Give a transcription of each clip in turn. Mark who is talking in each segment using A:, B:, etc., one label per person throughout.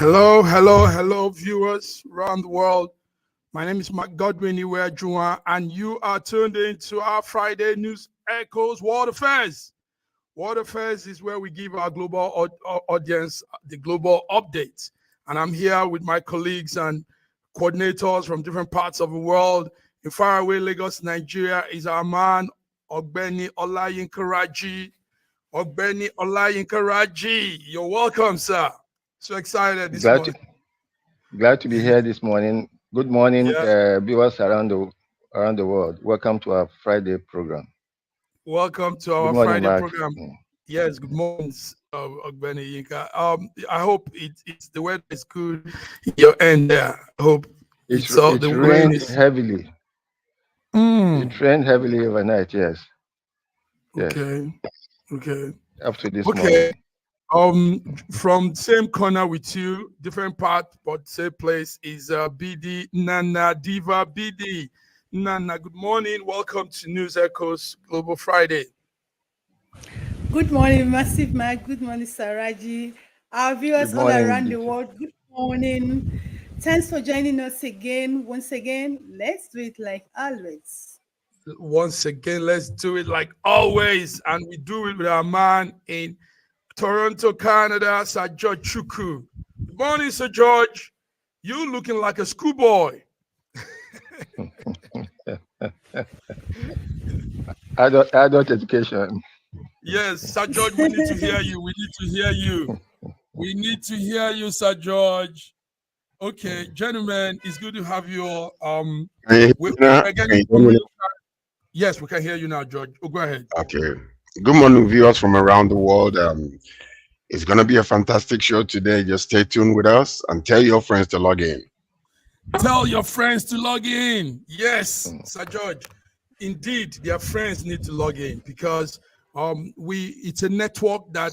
A: Hello, viewers around the world. My name is Mark Godwin Juan, and you are tuned in to our Friday News Echoes World Affairs. World Affairs is where we give our global audience the global updates. And I'm here with my colleagues and coordinators from different parts of the world. In faraway Lagos, Nigeria, is our man, Ogbeni Olayinka Raji. Ogbeni Olayinka Raji, you're welcome, sir. So excited this morning.
B: Glad to be here this morning. Good morning, viewers around the world. Welcome to our Friday program.
A: Welcome to our Friday program. Yes, good morning, Ogbeni Yinka. I hope it's the weather is good in your end there. I hope
B: it rained heavily. It rained heavily overnight. Yes.
A: Okay.
B: Up to this morning.
A: From same corner with you, different part, but same place is BD Nana Diva BD. Nana, good morning. Welcome to News Echoes Global Friday.
C: Good morning, Massive Mike. Good morning, Saraji. Our viewers all around the world, good morning. Thanks for joining us again. Once again, let's do it like always.
A: Once again, let's do it like always. And we do it with our man in Toronto, Canada, Sir George Chukwu. Good morning, Sir George. You looking like a schoolboy.
B: Adult education.
A: Yes, Sir George, we need to hear you. We need to hear you, Sir George. Okay, gentlemen, it's good to have you all. Yes, we can hear you now, George. Oh, go ahead.
D: Okay. Good morning, viewers from around the world. It's going to be a fantastic show today. Just stay tuned with us and tell your friends to log in.
A: Tell your friends to log in. Yes, Sir George. Indeed, their friends need to log in because it's a network that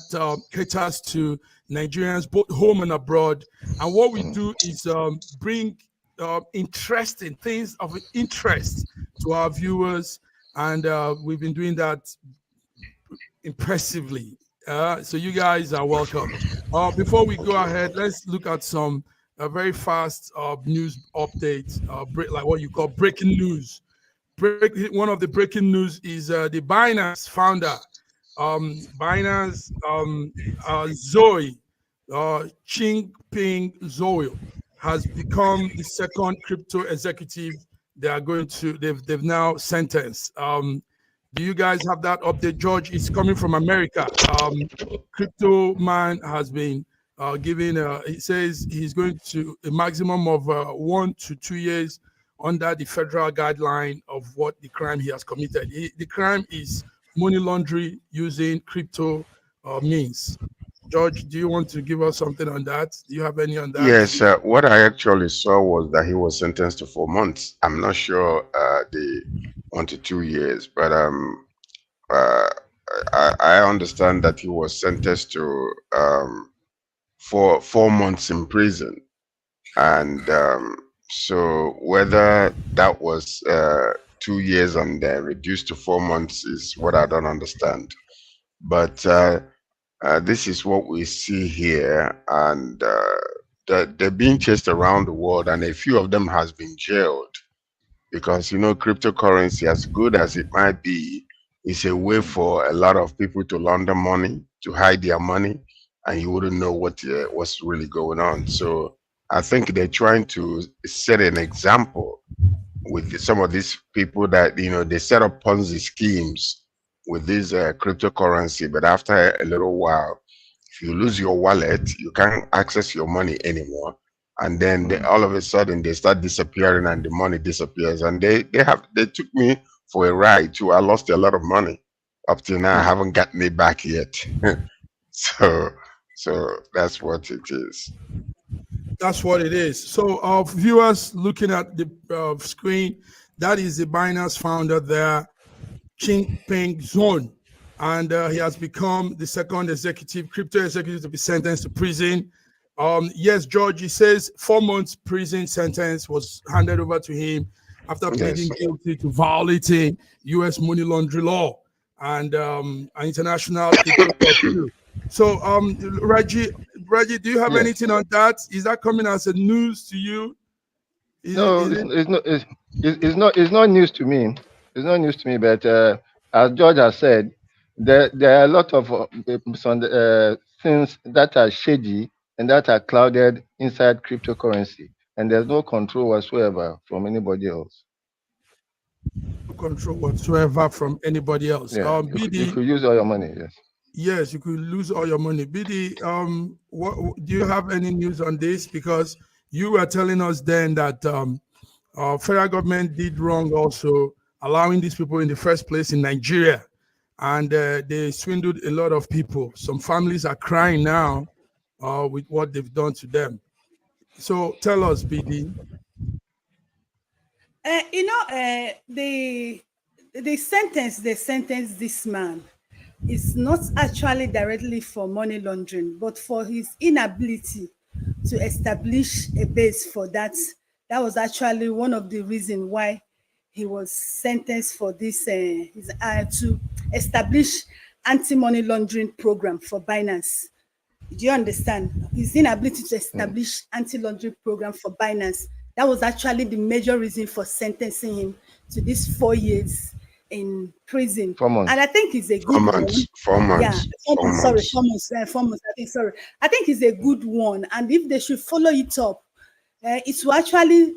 A: caters to Nigerians both home and abroad. And what we do is bring interesting things of interest to our viewers. And we've been doing that impressively. So you guys are welcome. Before we go ahead, let's look at some very fast news updates, like what you call breaking news. One of the breaking news is the Binance founder, Binance Zoe, Chingping Zoe, has become the second crypto executive they've now sentenced. Do you guys have that update? George is coming from America. Crypto man has been given, he says he's going to a maximum of 1 to 2 years under the federal guideline of what the crime he has committed. The crime is money laundering using crypto means. George, do you want to give us something on that? Do you have any on that?
D: Yes, what I actually saw was that he was sentenced to 4 months. I'm not sure the 1 to 2 years, but I understand that he was sentenced to 4 months in prison. And so whether that was 2 years and then reduced to 4 months is what I don't understand. But this is what we see here, and they're being chased around the world, and a few of them has been jailed because, you know, cryptocurrency, as good as it might be, is a way for a lot of people to launder money, to hide their money, and you wouldn't know what's really going on. So I think they're trying to set an example with some of these people that, you know, they set up Ponzi schemes with this cryptocurrency, but after a little while, if you lose your wallet, you can't access your money anymore, and then all of a sudden they start disappearing and the money disappears. And they took me for a ride too. I lost a lot of money. Up till now, I haven't gotten it back yet. so that's what it is.
A: That's what it is. So viewers looking at the screen, that is the Binance founder there, Chingpeng Zone, and he has become the second crypto executive to be sentenced to prison. Yes, George, he says 4 months prison sentence was handed over to him after pleading guilty to violating U.S. money laundering law and international. So, Raji, Reggie, do you have
B: Yes.
A: anything on that? Is that coming as a news to you?
B: No, it's not news to me. It's not news to me. But as George has said, there are a lot of things that are shady and that are clouded inside cryptocurrency, and there's no control whatsoever from anybody else.
A: No control whatsoever from anybody else.
B: Yeah,
A: BD,
B: you could use all your money. Yes.
A: Yes, you could lose all your money. BD, what do you have any news on this? Because you were telling us then that federal government did wrong also allowing these people in the first place in Nigeria, and they swindled a lot of people. Some families are crying now with what they've done to them. So tell us, BD.
C: The sentence they sentenced this man is not actually directly for money laundering, but for his inability to establish a base for that. That was actually one of the reasons why he was sentenced for this, to establish anti-money laundering program for Binance. Do you understand? His inability to establish anti-laundering program for Binance. That was actually the major reason for sentencing him to this 4 years in prison.
B: 4 months.
C: And I think it's a good one.
D: 4 months.
C: Yeah, 4 months. Sorry, 4 months. 4 months. I think it's a good one. And if they should follow it up, it will actually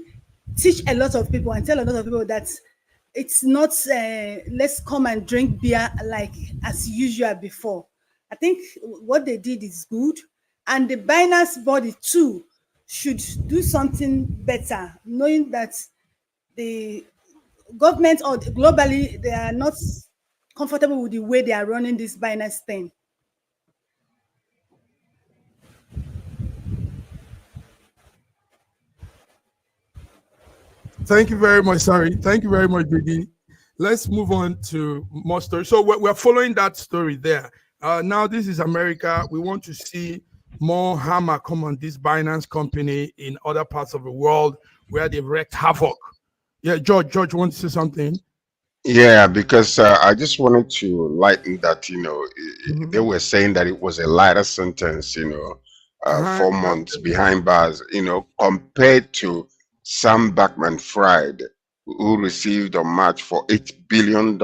C: teach a lot of people and tell a lot of people that it's not let's come and drink beer like as usual before. I think what they did is good, and the Binance body too should do something better, knowing that the government or globally they are not comfortable with the way they are running this Binance thing.
A: Thank you very much. Sorry. Thank you very much, BD. Let's move on to more stories. So we're following that story there. Now this is America. We want to see more hammer come on this Binance company in other parts of the world where they've wreaked havoc. Yeah, George wants to say something.
D: Yeah, because I just wanted to lighten that, they were saying that it was a lighter sentence, 4 months behind bars, compared to Sam Bankman-Fried, who received on March for $8 billion,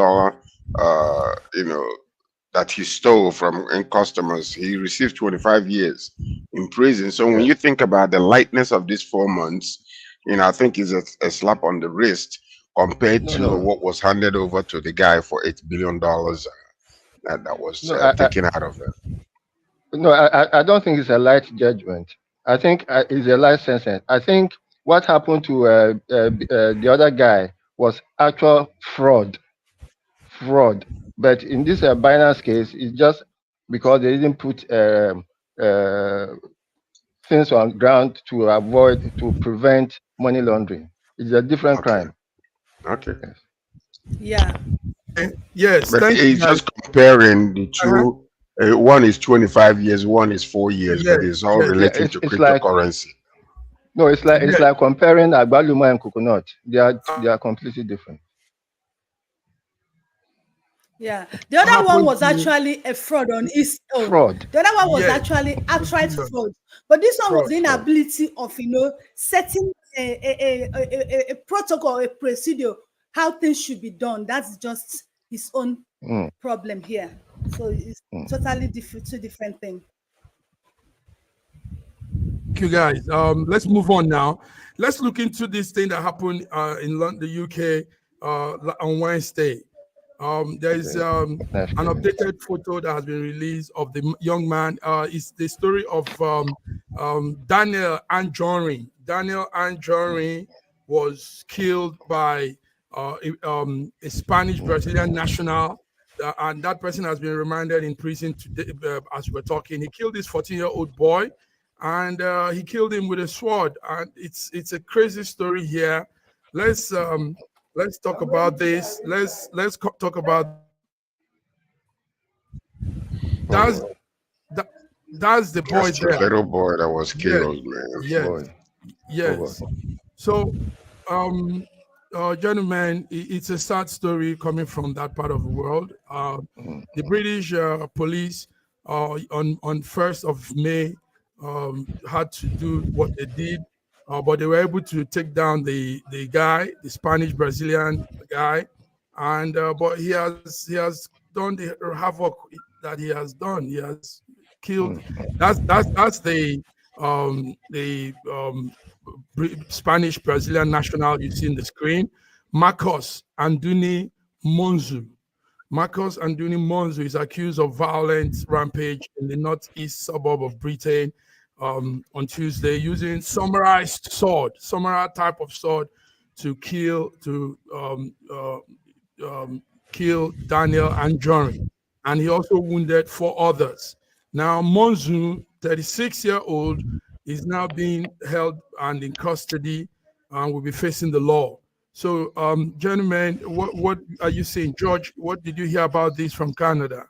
D: that he stole from customers. He received 25 years in prison. So when you think about the lightness of these 4 months, I think it's a slap on the wrist compared to what was handed over to the guy for $8 billion that was taken out of it.
B: No, I don't think it's a light judgment. I think it's a light sentence. I think what happened to the other guy was actual fraud. But in this Binance case, it's just because they didn't put things on ground to prevent money laundering. It's a different crime.
D: Okay.
C: Yeah.
A: Yes.
D: But it's just comparing the two. One is 25 years, one is 4 years, but it's all relating to cryptocurrency.
B: It's like comparing agbaluma and coconut. They are completely different.
C: Yeah, the other one was actually a fraud on its own. The other one was actually outright fraud, but this one was the inability of setting a protocol, a procedure, how things should be done. That's just his own problem here. So it's totally two different things.
A: Thank you, guys. Let's move on now. Let's look into this thing that happened in London, the UK, on Wednesday. There is an updated photo that has been released of the young man. It's the story of Daniel Anjorin. Daniel Anjorin was killed by a Spanish Brazilian national, and that person has been remanded in prison today. As we're talking, he killed this 14-year-old boy, and he killed him with a sword. And it's a crazy story here. Let's talk about this. Let's talk about that's the boy
D: That's the little boy that was killed, man.
A: Yes. So, gentlemen, it's a sad story coming from that part of the world. The British police on 1st of May had to do what they did, but they were able to take down the guy, the Spanish Brazilian guy, and but he has done the havoc that he has done. He has killed. That's the Spanish Brazilian national you see in the screen, Marcos Anduni Monzu. Marcos Anduni Monzu is accused of violent rampage in the northeast suburb of Britain on Tuesday using samurai type of sword to kill Daniel Anjorin, and he also wounded 4 others. Now Monzu, 36-year-old, is now being held and in custody and will be facing the law. So, gentlemen, what are you saying? George, what did you hear about this from Canada?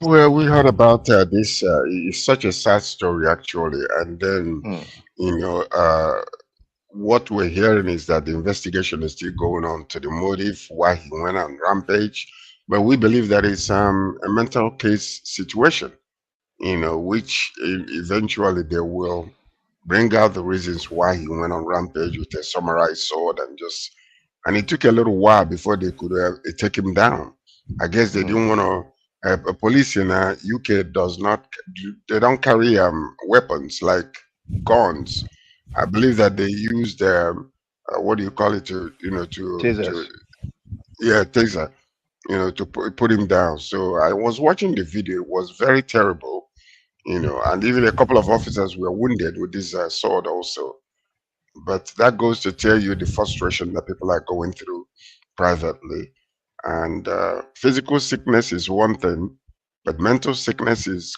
D: Well, we heard about this. It's such a sad story, actually. And then, what we're hearing is that the investigation is still going on to the motive why he went on rampage. But we believe that it's a mental case situation, which eventually they will bring out the reasons why he went on rampage with a samurai sword and it took a little while before they could take him down. I guess they didn't want to. A police in UK they don't carry weapons like guns. I believe that they used what do you call it
B: Tasers.
D: taser, to put him down. So I was watching the video. It was very terrible, and even a couple of officers were wounded with this sword also. But that goes to tell you the frustration that people are going through privately. And physical sickness is one thing, but mental sickness is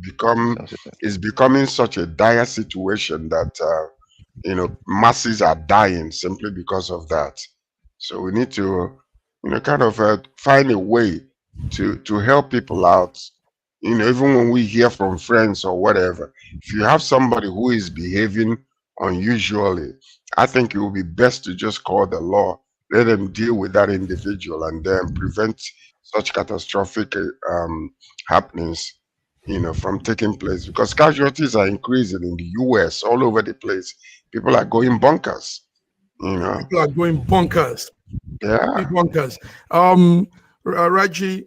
D: becoming such a dire situation that masses are dying simply because of that. So we need to kind of find a way to help people out. Even when we hear from friends or whatever, if you have somebody who is behaving unusually, I think it would be best to just call the law, let them deal with that individual, and then prevent such catastrophic happenings, from taking place. Because casualties are increasing in the US all over the place. People are going bonkers.
A: People are going bonkers.
D: Yeah.
A: Bonkers. Raji,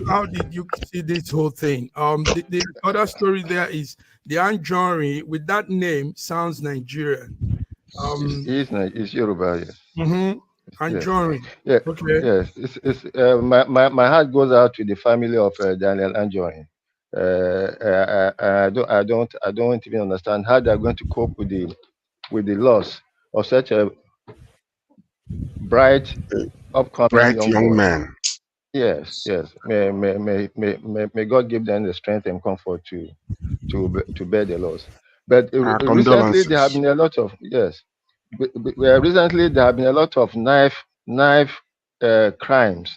A: how did you see this whole thing? The other story there is the Anjorin with that name sounds Nigerian.
B: It's Yoruba, yes.
A: Mm-hmm. Anjorin.
B: Yeah.
A: Okay.
B: Yes. It's my heart goes out to the family of Daniel Anjorin. I don't even understand how they're going to cope with the loss of such a bright, upcoming young boy.
D: Man.
B: Yes. May God give them the strength and comfort to bear the loss. But recently there have been a lot of recently there have been a lot of knife crimes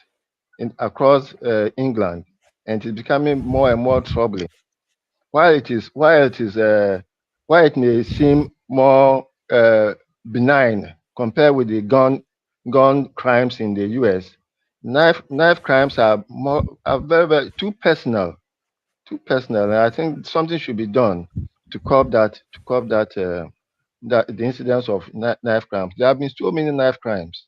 B: across England, and it's becoming more and more troubling. While it may seem more benign compared with the gun crimes in the US, knife crimes are very, very too personal, and I think something should be done to curb that the incidence of knife crimes. There have been so many knife crimes.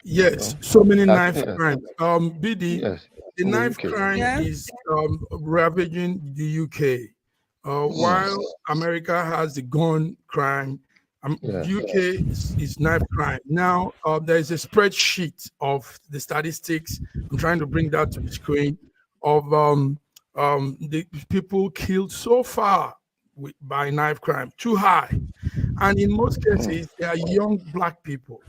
A: Yes, so many knife crimes. BD, the knife crime is ravaging the UK. While America has the gun crime, UK is knife crime. Now, there is a spreadsheet of the statistics. I'm trying to bring that to the screen of the people killed so far by knife crime, too high. And in most cases, they are young Black people.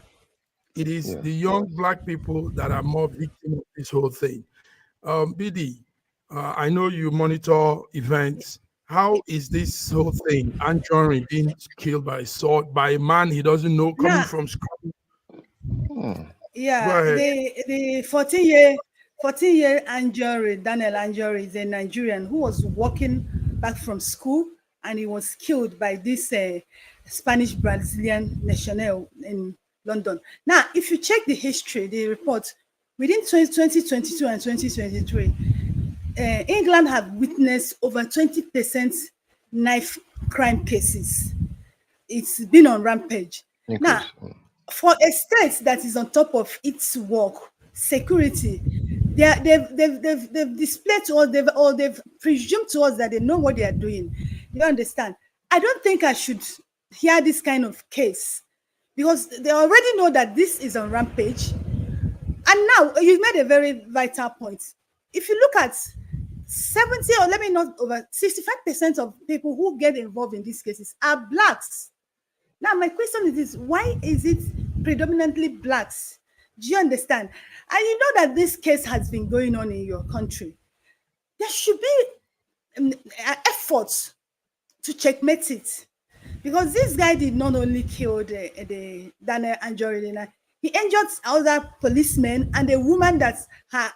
A: It is the young Black people that are more victims of this whole thing. BD, I know you monitor events. How is this whole thing? Anjorin being killed by a sword by a man he doesn't know coming from school.
C: Yeah, the 14-year Anjorin, Daniel Anjorin, is a Nigerian who was walking back from school, and he was killed by this Spanish Brazilian national in London. Now, if you check the history, the report, within 2022 and 2023, England have witnessed over 20% knife crime cases. It's been on rampage. Now, for a state that is on top of its work, security, they've displayed to us, they've presumed to us that they know what they are doing. You understand? I don't think I should hear this kind of case because they already know that this is on rampage. And now you made a very vital point. If you look at 70 or let me not over 65% of people who get involved in these cases are blacks. Now, my question is this: why is it predominantly blacks? Do you understand? And you know that this case has been going on in your country. There should be efforts to checkmate it, because this guy did not only kill the Daniel Anjorin, he injured other policemen and a woman that her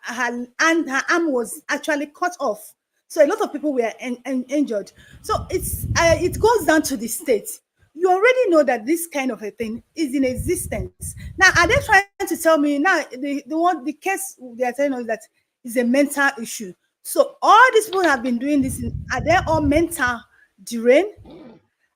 C: arm was actually cut off. So a lot of people were injured. So it goes down to the state. You already know that this kind of a thing is in existence. Now, are they trying to tell me now the case they are telling us that is a mental issue? So all these people have been doing this. Are they all mental deranged?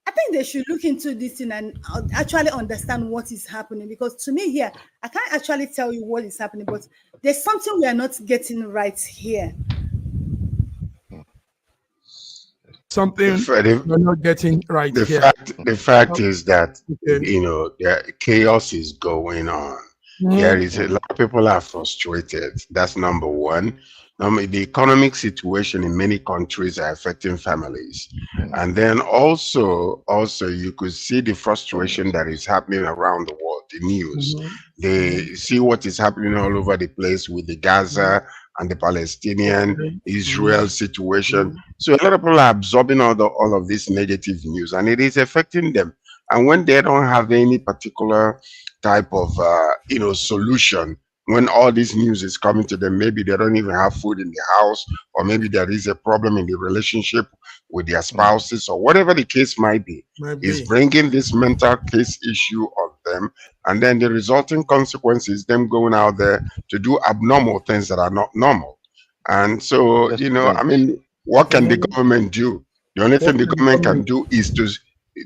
C: I think they should look into this thing and actually understand what is happening. Because to me here, I can't actually tell you what is happening, but there's something we are not getting right here.
A: Something we're not getting right here.
D: The fact is that, you know, chaos is going on. There is a lot of people are frustrated. That's number one. The economic situation in many countries are affecting families. And then also you could see the frustration that is happening around the world, the news. They see what is happening all over the place with the Gaza and the Palestinian Israel situation. So a lot of people are absorbing all of this negative news, and it is affecting them. And when they don't have any particular type of solution, when all this news is coming to them, maybe they don't even have food in the house, or maybe there is a problem in the relationship with their spouses, or whatever the case might be, is bringing this mental case issue on them. And then the resulting consequence is them going out there to do abnormal things that are not normal. And so, I mean, what can the government do? The only thing the government can do is to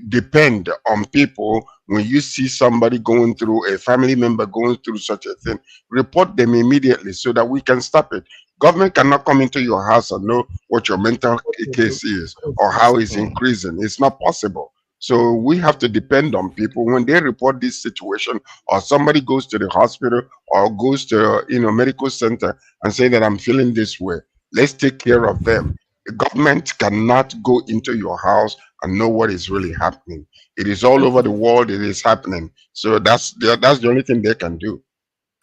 D: depend on people. When you see somebody going through, a family member going through such a thing, report them immediately so that we can stop it. Government cannot come into your house and know what your mental case is or how it's increasing. It's not possible. So we have to depend on people when they report this situation, or somebody goes to the hospital or goes to medical center and say that I'm feeling this way. Let's take care of them. The government cannot go into your house and know what is really happening. It is all over the world. It is happening. So that's the only thing they can do.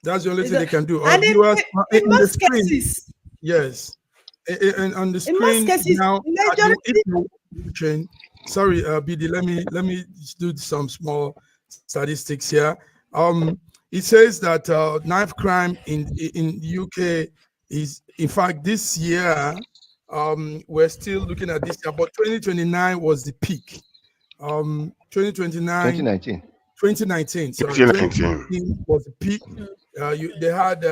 A: That's the only thing they can do.
C: And in most cases,
A: yes. And on the screen now, sorry, BD, let me do some small statistics here. It says that knife crime in the UK is, in fact, this year, we're still looking at this year, but 2029 was the peak. 2019 was the peak. They had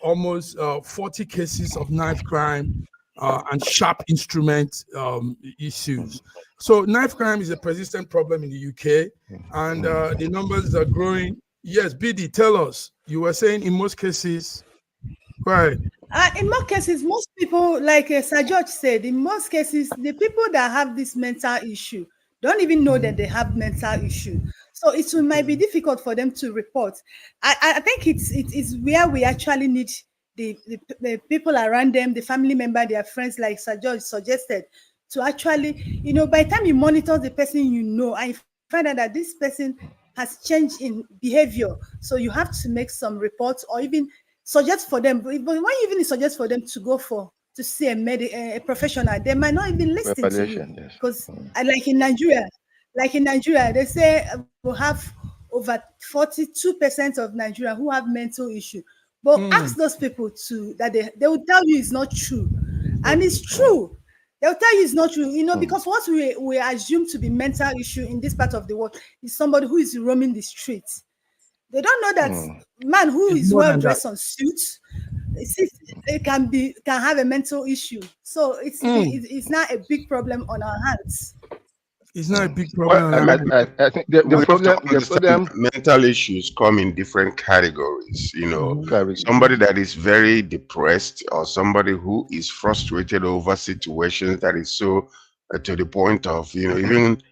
A: almost 40 cases of knife crime and sharp instrument issues. So knife crime is a persistent problem in the UK, and the numbers are growing. Yes, BD, tell us. You were saying in most cases, right?
C: In most cases, most people, like Sir George said, in most cases, the people that have this mental issue don't even know that they have mental issue. So it might be difficult for them to report. I think it's where we actually need the people around them, the family member, their friends, like Sir George suggested, to actually, by the time you monitor the person, and you find out that this person has changed in behavior. So you have to make some reports or even suggest for them. But when you even suggest for them to go to see a professional, they might not even listen to you. Because like in Nigeria, they say we'll have over 42% of Nigeria who have mental issue. But ask those people that they will tell you it's not true. And it's true. They'll tell you it's not true, because what we assume to be mental issue in this part of the world is somebody who is roaming the streets. They don't know that man who is well dressed on suits, it can have a mental issue. So it's not a big problem on our hands.
A: It's not a big problem.
B: I think the
D: We have to
B: problem
D: understand that mental issues come in different categories. Somebody that is very depressed, or somebody who is frustrated over situations that is so to the point of even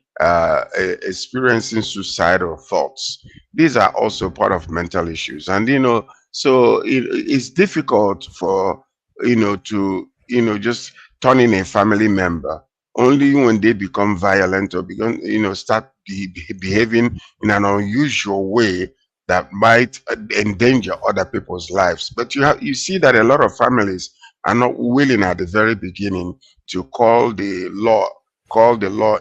D: experiencing suicidal thoughts. These are also part of mental issues, and so it's difficult for to just turn in a family member only when they become violent or start behaving in an unusual way that might endanger other people's lives. But you see that a lot of families are not willing at the very beginning to call the law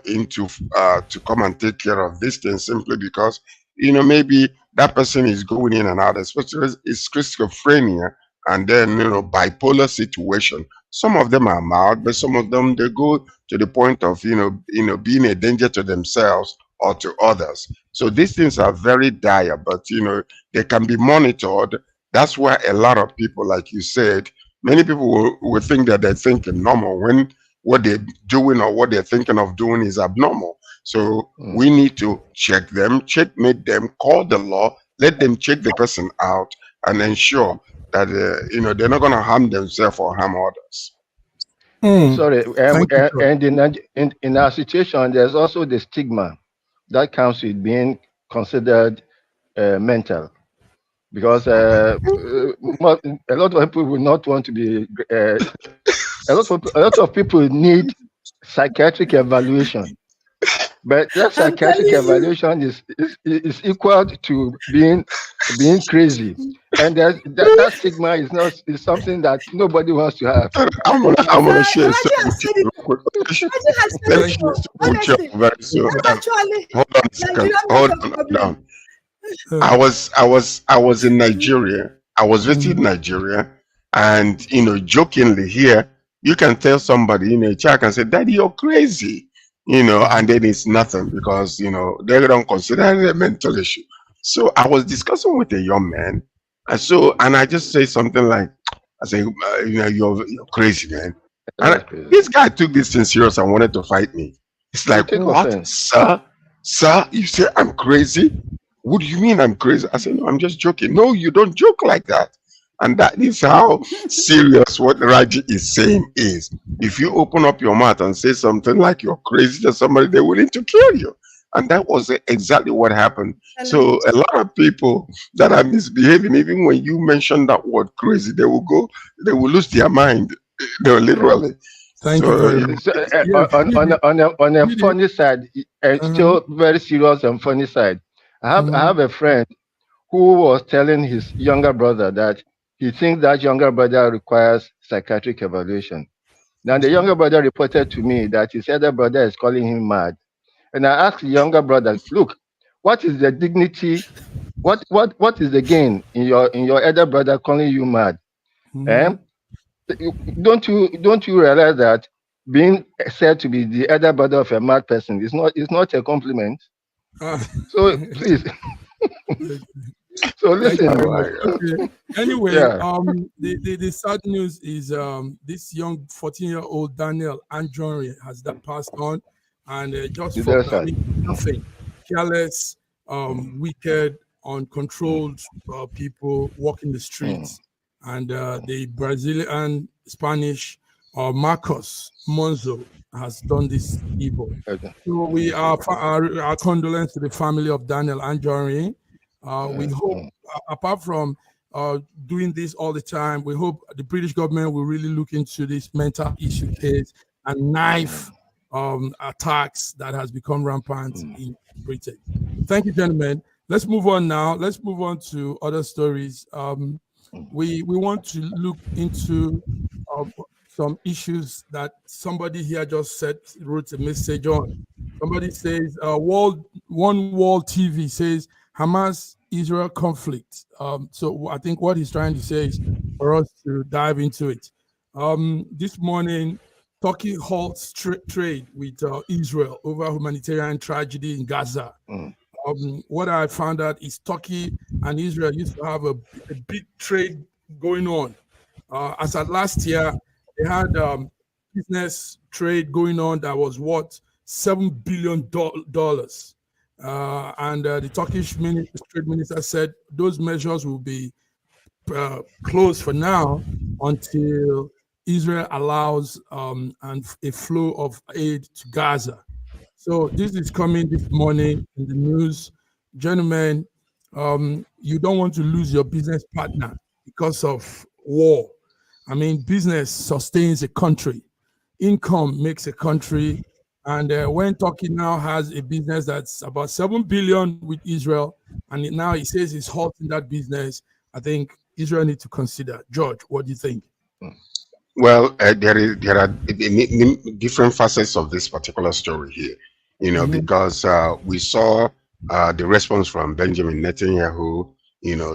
D: into to come and take care of this thing, simply because maybe that person is going in and out, especially it's schizophrenia and then bipolar situation. Some of them are mild, but some of them they go to the point of being a danger to themselves or to others. So these things are very dire, but they can be monitored. That's why a lot of people, like you said, many people will think that they're thinking normal when what they're doing or what they're thinking of doing is abnormal. So we need to check them, checkmate them, call the law, let them check the person out, and ensure that they're not going to harm themselves or harm others.
B: Sorry, and in our situation, there's also the stigma that comes with being considered mental, because a lot of people will not want to be. A lot of people need psychiatric evaluation, but that psychiatric evaluation is equal to being crazy, and that stigma is something that nobody wants to have.
D: I'm gonna share something. Hold on. I was in Nigeria. I was visiting Nigeria, and jokingly here, you can tell somebody in a chat and say, "Daddy, you're crazy," and then it's nothing because they don't consider it a mental issue. So I was discussing with a young man, and I just say something like, "I say, you're crazy, man." And this guy took this thing serious and wanted to fight me. It's like, what, sir? You say I'm crazy? What do you mean I'm crazy? I said, no, I'm just joking. No, you don't joke like that. And that is how serious what Raji is saying is. If you open up your mouth and say something like you're crazy to somebody, they're willing to kill you. And that was exactly what happened. So a lot of people that are misbehaving, even when you mention that word crazy, they will lose their mind. They're literally.
A: Thank you very much.
B: On a funny side, still very serious and funny side, I have a friend who was telling his younger brother that he thinks that younger brother requires psychiatric evaluation. Now the younger brother reported to me that his elder brother is calling him mad. And I asked the younger brother, look, what is the dignity? What is the gain in your elder brother calling you mad? Don't you realize that being said to be the elder brother of a mad person is not a compliment? So please. So listen.
A: Okay. Anyway, the sad news is this young 14-year-old Daniel Anjorin has passed on, and just for nothing, careless, wicked, uncontrolled people walking the streets, and the Brazilian Spanish Marcos Monzo has done this evil. So we our condolence to the family of Daniel Anjorin. We hope, apart from doing this all the time, we hope the British government will really look into this mental issue case and knife attacks that has become rampant in Britain. Thank you, gentlemen. Let's move on now. Let's move on to other stories. We want to look into some issues that somebody here just wrote a message on. Somebody says, One World TV says, Hamas-Israel conflict. So I think what he's trying to say is for us to dive into it. This morning, Turkey halts trade with Israel over humanitarian tragedy in Gaza. What I found out is Turkey and Israel used to have a big trade going on. As at last year, they had business trade going on that was worth $7 billion. And the Turkish trade minister said those measures will be closed for now until Israel allows a flow of aid to Gaza. So this is coming this morning in the news. Gentlemen, you don't want to lose your business partner because of war. I mean, business sustains a country. Income makes a country. And when Turkey now has a business that's about 7 billion with Israel, and now he says he's halting that business, I think Israel needs to consider. George, what do you think?
D: Well, there are different facets of this particular story here, because we saw the response from Benjamin Netanyahu,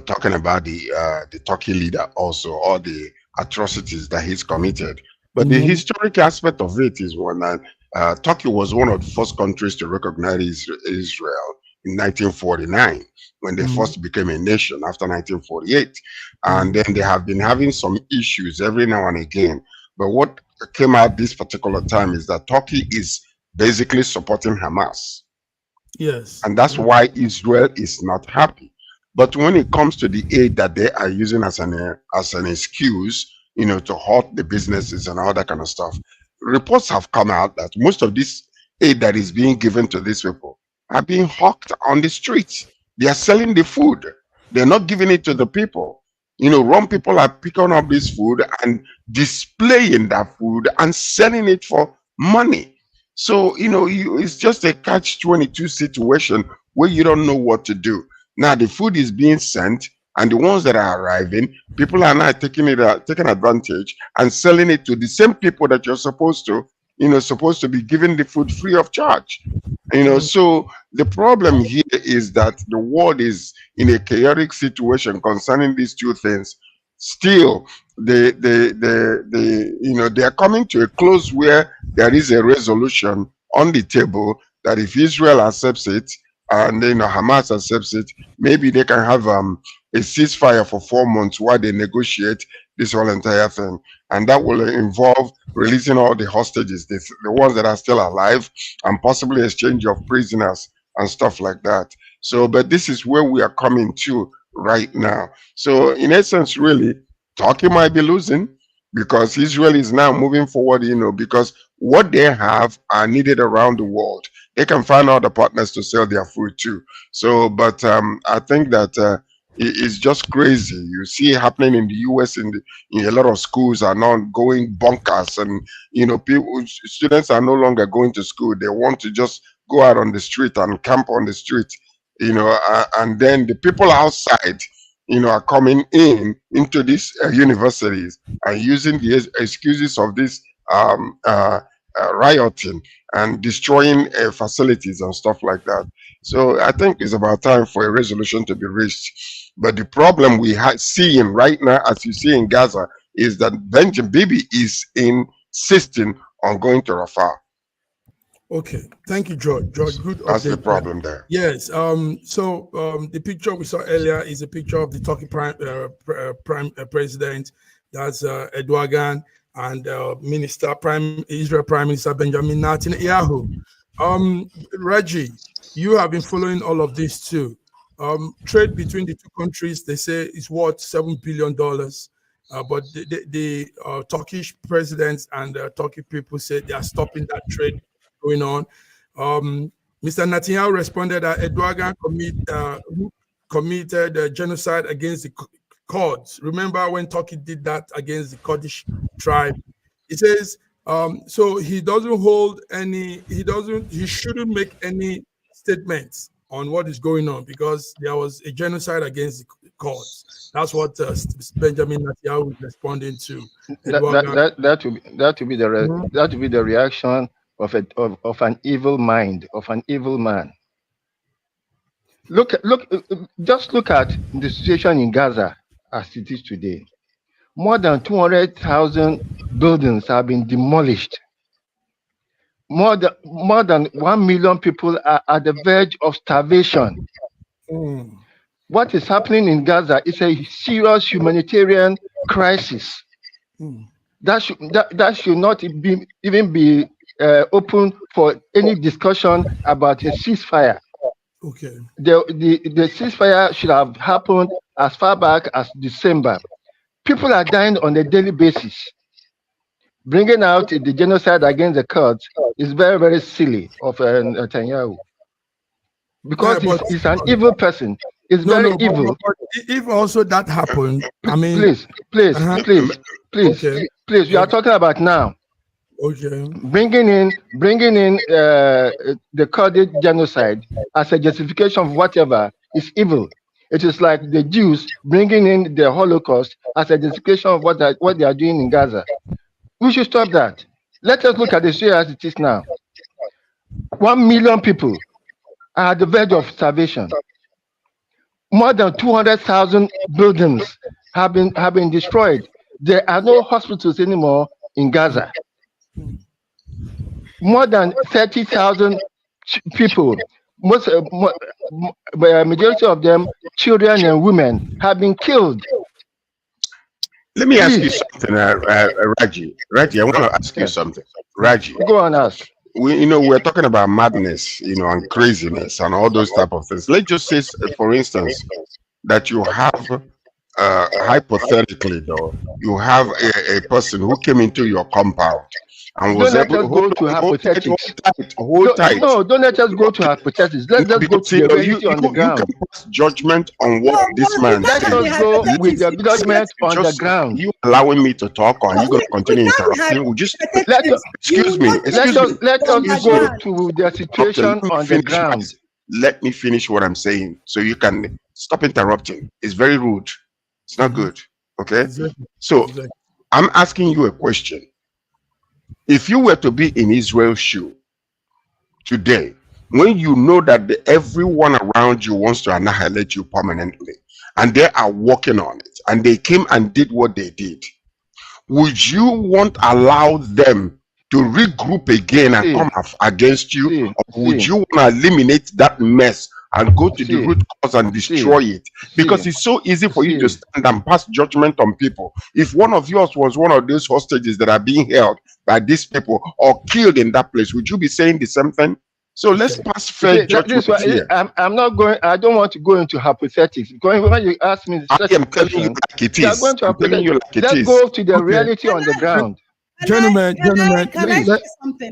D: talking about the Turkey leader also, all the atrocities that he's committed. But the historic aspect of it is one that Turkey was one of the first countries to recognize Israel in 1949 when they first became a nation after 1948. And then they have been having some issues every now and again. But what came out this particular time is that Turkey is basically supporting Hamas.
A: Yes.
D: And that's why Israel is not happy. But when it comes to the aid that they are using as an excuse, to halt the businesses and all that kind of stuff, reports have come out that most of this aid that is being given to these people are being hawked on the streets. They are selling the food. They're not giving it to the people. Wrong people are picking up this food and displaying that food and selling it for money. So, it's just a catch-22 situation where you don't know what to do. Now, the food is being sent, and the ones that are arriving, people are now taking advantage and selling it to the same people that you're supposed to be giving the food free of charge. So the problem here is that the world is in a chaotic situation concerning these two things. Still, they are coming to a close where there is a resolution on the table that if Israel accepts it and Hamas accepts it, maybe they can have a ceasefire for 4 months while they negotiate this whole entire thing. And that will involve releasing all the hostages, the ones that are still alive, and possibly exchange of prisoners and stuff like that. So, but this is where we are coming to right now. So in essence, really, Turkey might be losing because Israel is now moving forward, because what they have are needed around the world. They can find other partners to sell their food to. So, but I think that it's just crazy. You see it happening in the US, in a lot of schools are now going bonkers, and students are no longer going to school. They want to just go out on the street and camp on the street, and then the people outside, are coming into these universities and using the excuses of this rioting and destroying facilities and stuff like that. So I think it's about time for a resolution to be reached. But the problem we are seeing right now, as you see in Gaza, is that Benjamin Bibi is insisting on going to Rafah.
A: Okay, thank you, George. George, good update.
D: That's the problem there.
A: Yes. So the picture we saw earlier is a picture of the Turkey prime president. That's Erdogan, and Israel Prime Minister Benjamin Netanyahu. Reggie, you have been following all of this too. Trade between the two countries, they say, is worth $7 billion. But the Turkish presidents and Turkey people say they are stopping that trade going on. Mr. Netanyahu responded that Erdogan committed genocide against the Kurds. Remember when Turkey did that against the Kurdish tribe? He says, so he shouldn't make any statements on what is going on because there was a genocide against the Kurds. That's what Benjamin Netanyahu is responding to.
B: That would be the reaction of an evil mind, of an evil man. Just look at the situation in Gaza as it is today. More than 200,000 buildings have been demolished. More than 1 million people are at the verge of starvation. What is happening in Gaza is a serious humanitarian crisis. That should not be even be open for any discussion about a ceasefire.
A: Okay.
B: The ceasefire should have happened as far back as December. People are dying on a daily basis. Bringing out the genocide against the Kurds is very, very silly of Netanyahu. Because he's an evil person. He's very evil.
A: But if also that happened, I mean...
B: Please, okay. Please, we are talking about now.
A: Okay.
B: Bringing in the Kurdish genocide as a justification of whatever is evil. It is like the Jews bringing in the Holocaust as a justification of what they are doing in Gaza. We should stop that. Let us look at the situation as it is now. 1 million people are at the verge of starvation. More than 200,000 buildings have been destroyed. There are no hospitals anymore in Gaza. More than 30,000 people, majority of them children and women, have been killed.
D: Let me ask you something, Raji. Raji, I want to ask you something. Raji,
B: go on, ask.
D: We're talking about madness, and craziness and all those type of things. Let's just say, for instance, that you have, hypothetically though, you have a person who came into your compound and was able to
B: hold hypothetics.
D: Hold tight.
B: No, don't let us go to hypothetics. Let's go to the reality on the ground.
D: You can pass judgment on what this man
B: said. Let us go with the judgment on the ground.
D: You allowing me to talk, or are you going to continue interrupting? Would you excuse me?
B: Let us go to the situation on the ground.
D: Let me finish what I'm saying, so you can stop interrupting. It's very rude. It's not good. Okay. So I'm asking you a question. If you were to be in Israel's shoe today, when you know that everyone around you wants to annihilate you permanently, and they are working on it, and they came and did what they did, would you want to allow them to regroup again and come against you? Or would you want to eliminate that mess and go to the root cause and destroy it? Because it's so easy for you to stand and pass judgment on people. If one of yours was one of those hostages that are being held by these people or killed in that place, would you be saying the same thing? So let's pass fair judgment here.
B: I'm not going. I don't want to go into hypothetics. When you ask me,
D: I am telling you like it is.
B: Let's go to the reality on the ground.
A: Gentlemen,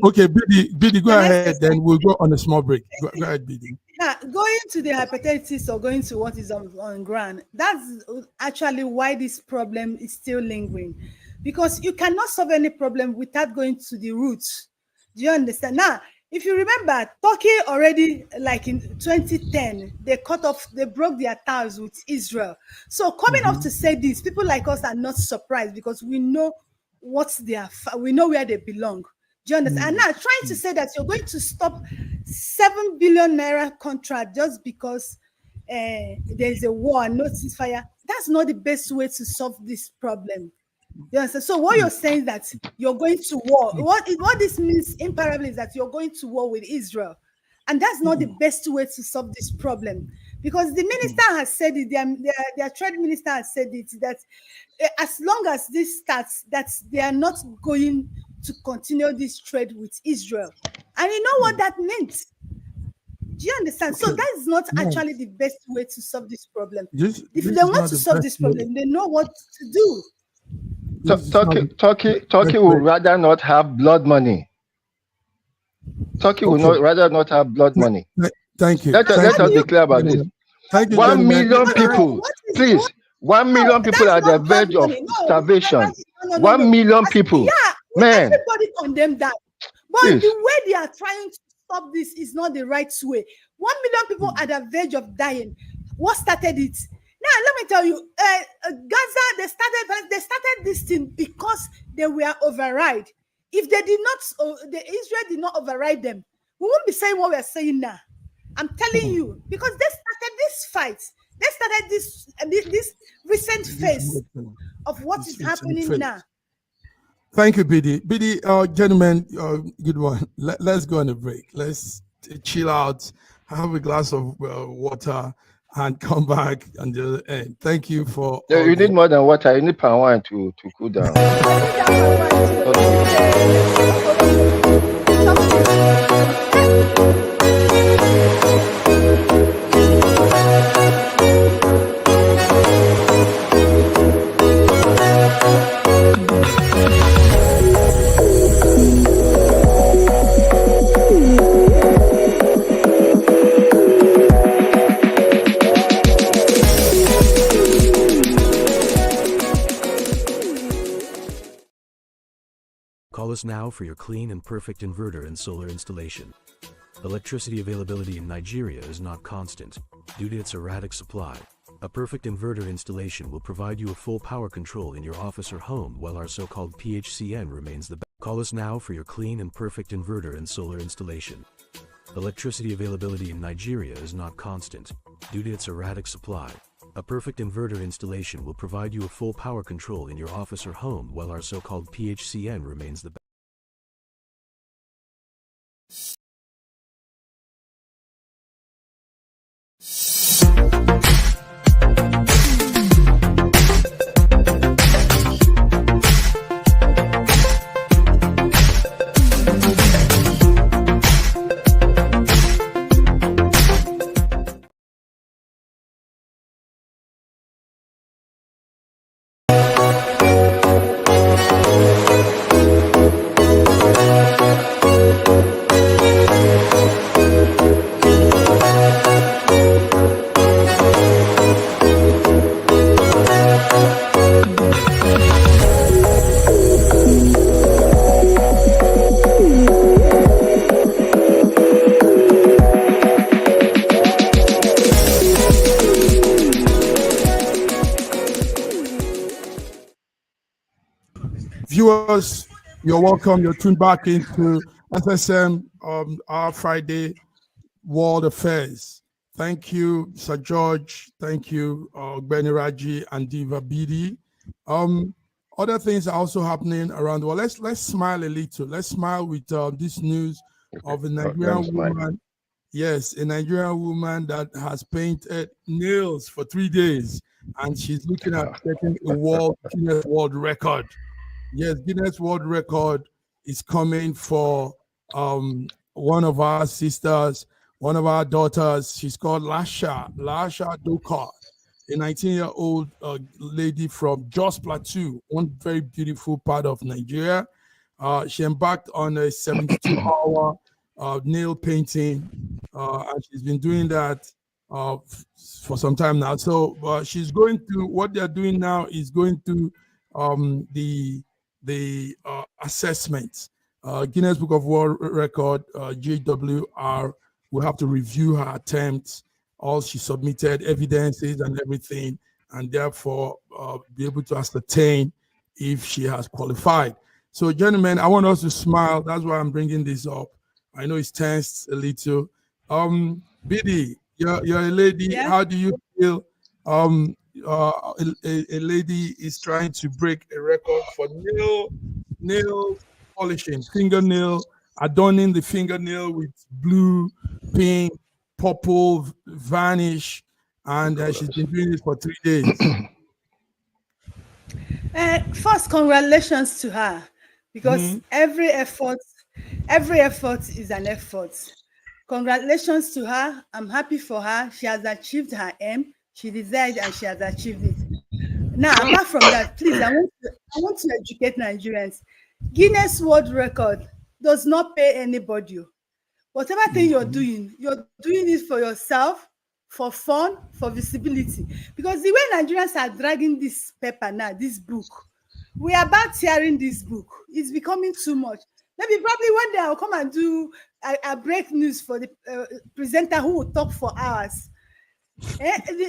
A: okay, Bidi, go ahead, then we'll go on a small break. Go ahead, Bidi.
C: Yeah, going to the hypothetics or going to what is on ground, that's actually why this problem is still lingering. Because you cannot solve any problem without going to the roots. Do you understand? Now, if you remember, Turkey already, like in 2010, they broke their ties with Israel. So coming up to say this, people like us are not surprised because we know we know where they belong. Do you understand? And now trying to say that you're going to stop 7 billion naira contract just because there's a war and no ceasefire, that's not the best way to solve this problem. You understand? So what you're saying that you're going to war, what this means imparably is that you're going to war with Israel. And that's not the best way to solve this problem. Because the minister has said it, their trade minister has said it, that as long as this starts, that they are not going to continue this trade with Israel. And you know what that meant? Do you understand? Okay. So that is not actually the best way to solve this problem. If they want to solve this problem, they know what to do.
B: Turkey would rather not have blood money. Turkey would rather not have blood money.
A: Thank you.
B: Let us be clear about this. 1 million people, please. 1 million people are at the verge of starvation. 1 million people.
C: Yeah,
B: man.
C: Everybody condemn that. But the way they are trying to stop this is not the right way. 1 million people at the verge of dying. What started it? Now, let me tell you, Gaza, they started this thing because they were override. If they did not, Israel did not override them, we won't be saying what we're saying now. I'm telling you, because they started this fight. They started this recent phase of what is happening now.
A: Thank you, Bidi. Bidi, gentlemen, good one. Let's go on a break. Let's chill out, have a glass of water, and come back on the other end. Thank you for.
B: Yeah, you need more than water. You need palm wine to cool down.
E: Call us now for your clean and perfect inverter and solar installation. Electricity availability in Nigeria is not constant due to its erratic supply. A perfect inverter installation will provide you a full power control in your office or home while our so-called PHCN remains the best. Call us now for your clean and perfect inverter and solar installation. Electricity availability in Nigeria is not constant due to its erratic supply. A perfect inverter installation will provide you a full power control in your office or home while our so-called PHCN remains the best.
A: Viewers, you're welcome. You're tuned back into FSM, our Friday World Affairs. Thank you, Sir George. Thank you, Benny Raji and Diva Bidi. Other things are also happening around the world. Let's smile a little. Let's smile with this news of a Nigerian woman. Yes, a Nigerian woman that has painted nails for 3 days, and she's looking at getting a Guinness World Record. Yes, Guinness World Record is coming for one of our sisters, one of our daughters. She's called Lasha Dokar, a 19-year-old lady from Jos Plateau, one very beautiful part of Nigeria. She embarked on a 72-hour nail painting, and she's been doing that for some time now. So she's going to, what they're doing now is going to the assessment. Guinness Book of World Record, GWR, will have to review her attempts, all she submitted, evidences and everything, and therefore be able to ascertain if she has qualified. So, gentlemen, I want us to smile. That's why I'm bringing this up. I know it's tensed a little. Bidi, you're a lady.
C: Yeah.
A: How do you feel? A lady is trying to break a record for nail polishing, fingernail, adorning the fingernail with blue, pink, purple varnish, and she's been doing it for 3 days.
C: First, congratulations to her, because every effort is an effort. Congratulations to her. I'm happy for her. She has achieved her aim. She desired and she has achieved it. Now, apart from that, please, I want to educate Nigerians. Guinness World Record does not pay anybody. Whatever thing you're doing it for yourself, for fun, for visibility. Because the way Nigerians are dragging this paper now, this book, we are about tearing this book. It's becoming too much. Maybe probably one day I'll come and do a break news for the presenter who will talk for hours.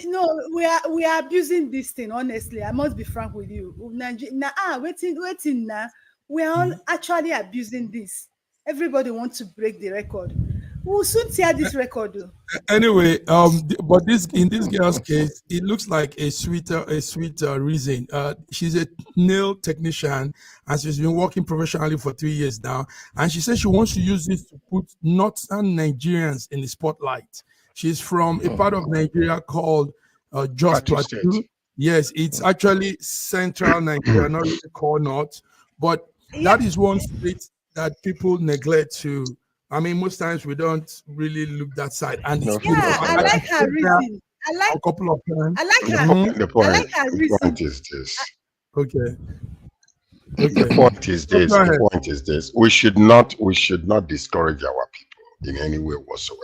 C: No, we are abusing this thing. Honestly, I must be frank with you. Waiting now. We are all actually abusing this. Everybody wants to break the record. We'll soon tear this record, though.
A: Anyway, but in this girl's case, it looks like a sweeter reason. She's a nail technician, and she's been working professionally for 3 years now. And she says she wants to use this to put northern Nigerians in the spotlight. She's from a part of Nigeria called Jos Plateau. Yes, it's actually central Nigeria, not really core north, but that is one state that people neglect to. I mean, most times we don't really look that side. And
C: yeah, I like her reason. I like
A: a couple of times.
C: I like her.
D: The point,
C: I like her reason.
D: point is this.
A: Okay.
D: The point is this. The point is this. We should not discourage our people in any way whatsoever.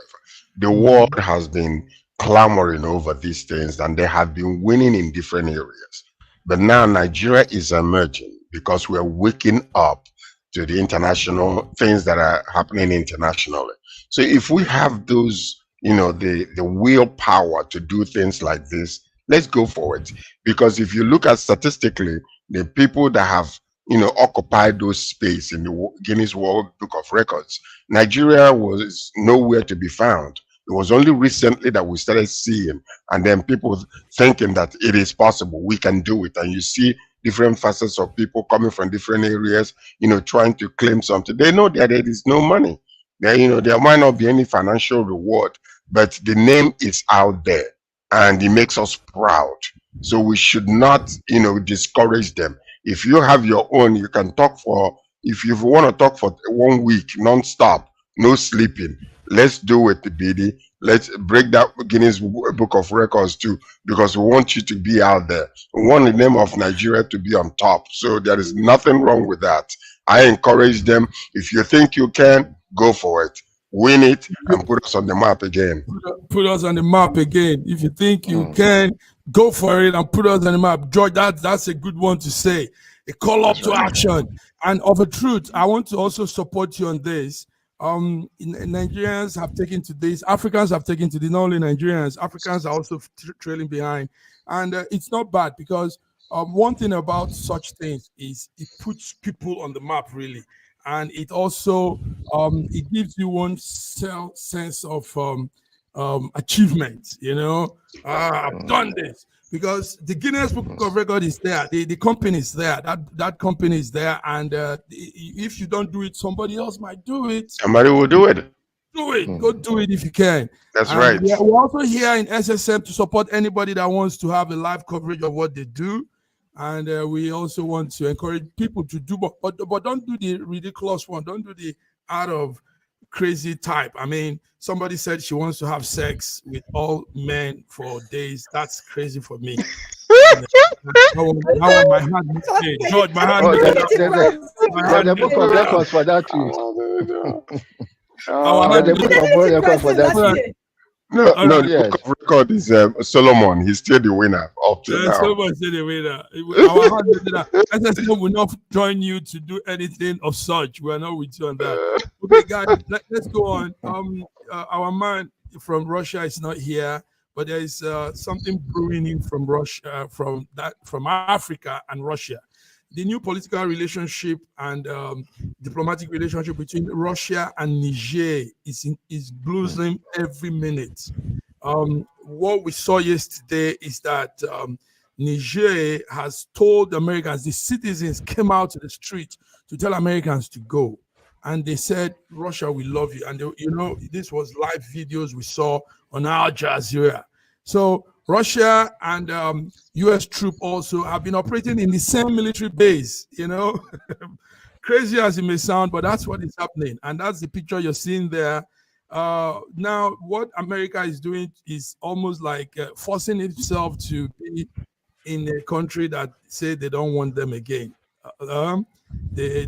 D: The world has been clamoring over these things, and they have been winning in different areas. But now Nigeria is emerging because we are waking up to the international things that are happening internationally. So if we have those, the willpower to do things like this, let's go for it. Because if you look at statistically, the people that have occupied those space in the Guinness World Book of Records, Nigeria was nowhere to be found. It was only recently that we started seeing, and then people thinking that it is possible, we can do it. And you see different facets of people coming from different areas, trying to claim something. They know that there is no money. There might not be any financial reward, but the name is out there and it makes us proud. So we should not, discourage them. If you have your own, you can talk if you want to talk for 1 week, non-stop, no sleeping. Let's do it, BD. Let's break that Guinness Book of Records too, because we want you to be out there. We want the name of Nigeria to be on top. So there is nothing wrong with that. I encourage them. If you think you can, go for it. Win it and put us on the map again.
A: Put us on the map again. If you think you can, go for it and put us on the map. George, that's a good one to say. A call up to action. And of a truth, I want to also support you on this. Nigerians have taken to this. Africans have taken to this. Not only Nigerians, Africans are also trailing behind. And it's not bad because one thing about such things is it puts people on the map, really. And it also it gives you one sense of achievement. I've done this. Because the Guinness Book of Records is there, the company is there, that company is there, and if you don't do it, somebody else might do it.
D: Somebody will do it.
A: Do it. Go do it if you can.
D: That's right.
A: We're also here in SSM to support anybody that wants to have a live coverage of what they do, and we also want to encourage people to do, but don't do the ridiculous one. Don't do the out of crazy type. I mean, somebody said she wants to have sex with all men for days. That's crazy for me. My hand, George, my hand.
B: The book of records for that too.
A: The
B: book of records for that.
D: No, the book of record is Solomon. He's still the winner up to now.
A: Solomon is still the winner. SSM will not join you to do anything of such. We're not with you on that. Okay, guys, let's go on. Our man from Russia is not here, but there is something brewing in from Russia, from Africa and Russia. The new political relationship and diplomatic relationship between Russia and Niger is blossoming every minute. What we saw yesterday is that Niger has told Americans, the citizens came out to the street to tell Americans to go. And they said, Russia, we love you. And, this was live videos we saw on Al Jazeera. So Russia and U.S. troops also have been operating in the same military base, Crazy as it may sound, but that's what is happening. And that's the picture you're seeing there. Now, what America is doing is almost like forcing itself to be in a country that say they don't want them again. The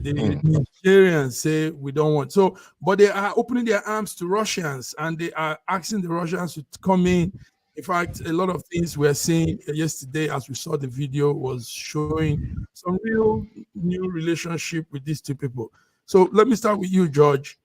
A: Nigerians say we don't want. So, but they are opening their arms to Russians, and they are asking the Russians to come in. In fact, a lot of things we're seeing yesterday, as we saw the video, was showing some real new relationship with these two people. So let me start with you, George.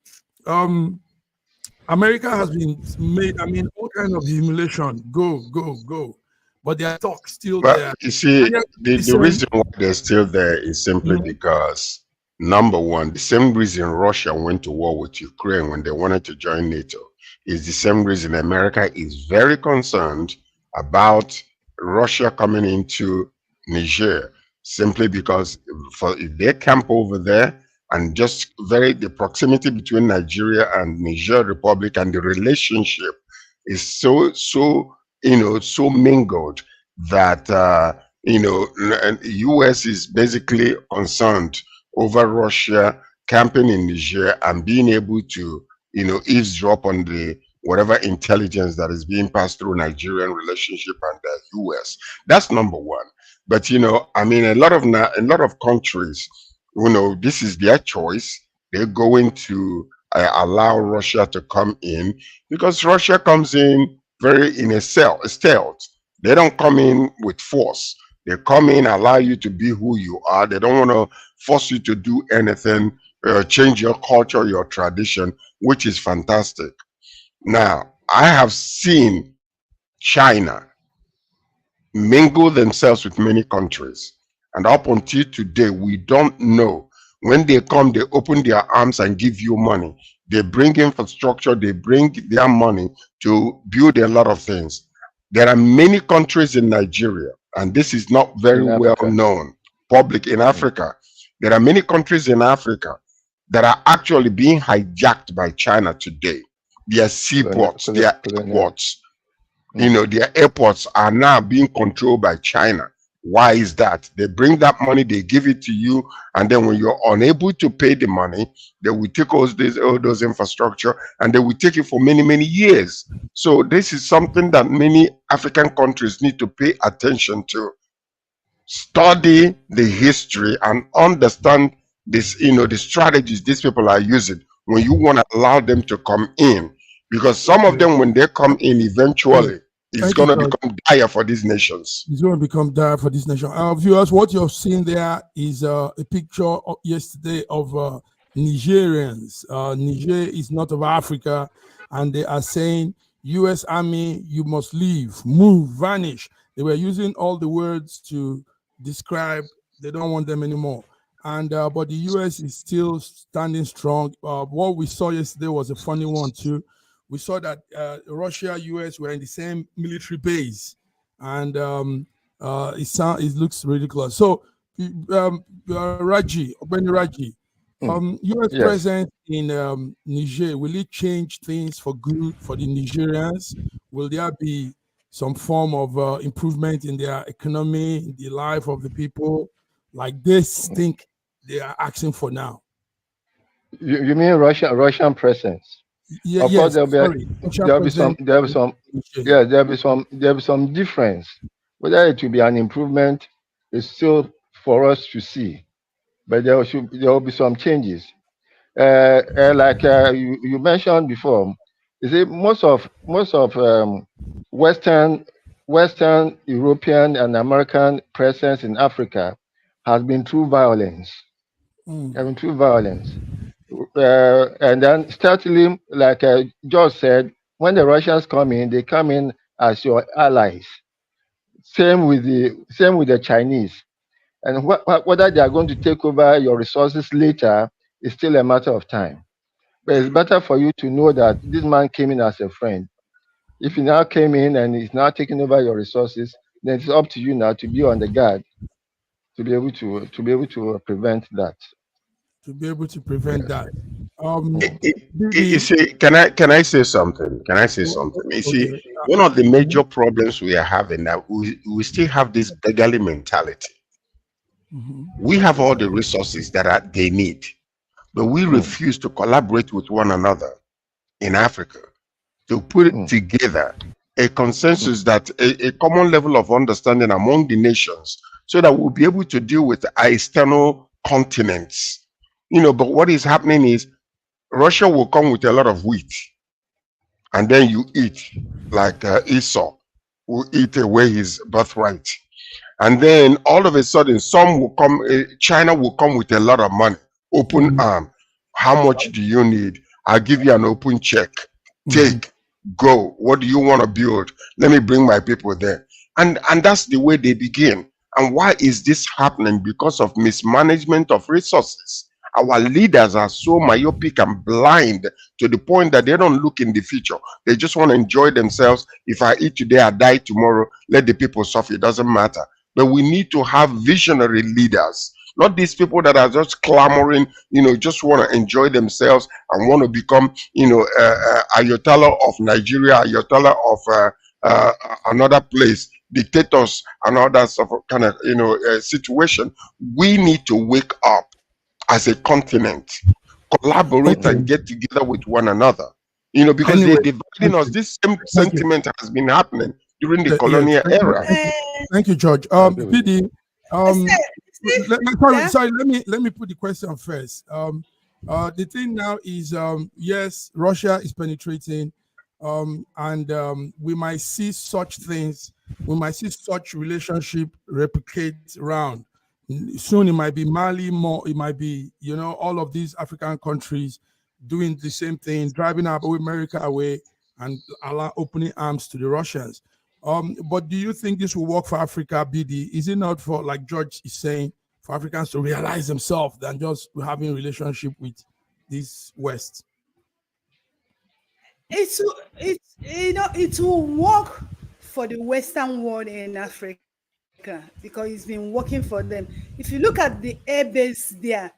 A: America has been made, all kinds of humiliation. Go. But their talk still there.
D: You see, the reason why they're still there is simply because, number one, the same reason Russia went to war with Ukraine when they wanted to join NATO is the same reason America is very concerned about Russia coming into Niger, simply because if they camp over there, and just the proximity between Nigeria and Niger Republic and the relationship is so so mingled that US is basically concerned over Russia camping in Niger and being able to eavesdrop on the whatever intelligence that is being passed through Nigerian relationship and the US. That's number one. But I mean, a lot of countries, this is their choice. They're going to allow Russia to come in because Russia comes in very in a stealth. They don't come in with force. They come in, allow you to be who you are. They don't want to force you to do anything, change your culture, your tradition, which is fantastic. Now, I have seen China mingle themselves with many countries. And up until today, we don't know. When they come, they open their arms and give you money. They bring infrastructure, they bring their money to build a lot of things. There are many countries in Nigeria, and this is not very well known, public in Africa. There are many countries in Africa that are actually being hijacked by China today. Their seaports, their airports, their airports are now being controlled by China. Why is that? They bring that money, they give it to you, and then when you're unable to pay the money, they will take all those infrastructure and they will take it for many, many years. So this is something that many African countries need to pay attention to. Study the history and understand this, the strategies these people are using when you want to allow them to come in. Because some of them, when they come in, eventually, it's going to become dire for these nations.
A: It's going to become dire for this nation. Viewers, what you're seeing there is a picture of yesterday of Nigerians. Niger is not of Africa, and they are saying, U.S. Army, you must leave, move, vanish. They were using all the words to describe they don't want them anymore. And but the U.S. is still standing strong. What we saw yesterday was a funny one too. We saw that Russia, US were in the same military base, and it looks ridiculous. So, Raji, US presence in Niger, will it change things for good for the Nigerians? Will there be some form of improvement in their economy, in the life of the people, like this think they are asking for now?
B: You mean Russian presence?
A: Yeah,
B: of course, there'll be some difference. Whether it will be an improvement is still for us to see, but there will be some changes. Like you mentioned before, you see, most of Western European and American presence in Africa has been through violence. And then certainly, like George said, when the Russians come in, they come in as your allies. Same with the Chinese. And whether they are going to take over your resources later is still a matter of time. But it's better for you to know that this man came in as a friend. If he now came in and he's now taking over your resources, then it's up to you now to be on the guard to be able to prevent that.
A: To be able to prevent that.
D: You see, can I say something? Can I say something? You see, one of the major problems we are having now, we still have this beggarly mentality. We have all the resources that they need, but we refuse to collaborate with one another in Africa to put it together a consensus that a common level of understanding among the nations, so that we'll be able to deal with our external continents. But what is happening is Russia will come with a lot of wheat, and then you eat like Esau will eat away his birthright. And then all of a sudden, China will come with a lot of money, open arm. How much do you need? I'll give you an open check. Take, go. What do you want to build? Let me bring my people there. And that's the way they begin. And why is this happening? Because of mismanagement of resources. Our leaders are so myopic and blind to the point that they don't look in the future. They just want to enjoy themselves. If I eat today, I die tomorrow. Let the people suffer. It doesn't matter. But we need to have visionary leaders not these people that are just clamoring, just want to enjoy themselves and want to become, Ayatollah of Nigeria, Ayatollah of another place, dictators and all that sort of kind of situation. We need to wake up as a continent, collaborate and get together with one another, because they're dividing us. This same sentiment has been happening during the colonial era.
A: Thank you, George. PD, sorry, let me put the question first. The thing now is, yes, Russia is penetrating, and we might see such things. We might see such relationship replicate around. Soon it might be Mali, more it might be, all of these African countries doing the same thing, driving America away and opening arms to the Russians. But do you think this will work for Africa, BD? Is it not for, like George is saying, for Africans to realize themselves than just having a relationship with this West?
C: It will work for the Western world in Africa because it's been working for them. If you look at the air base there,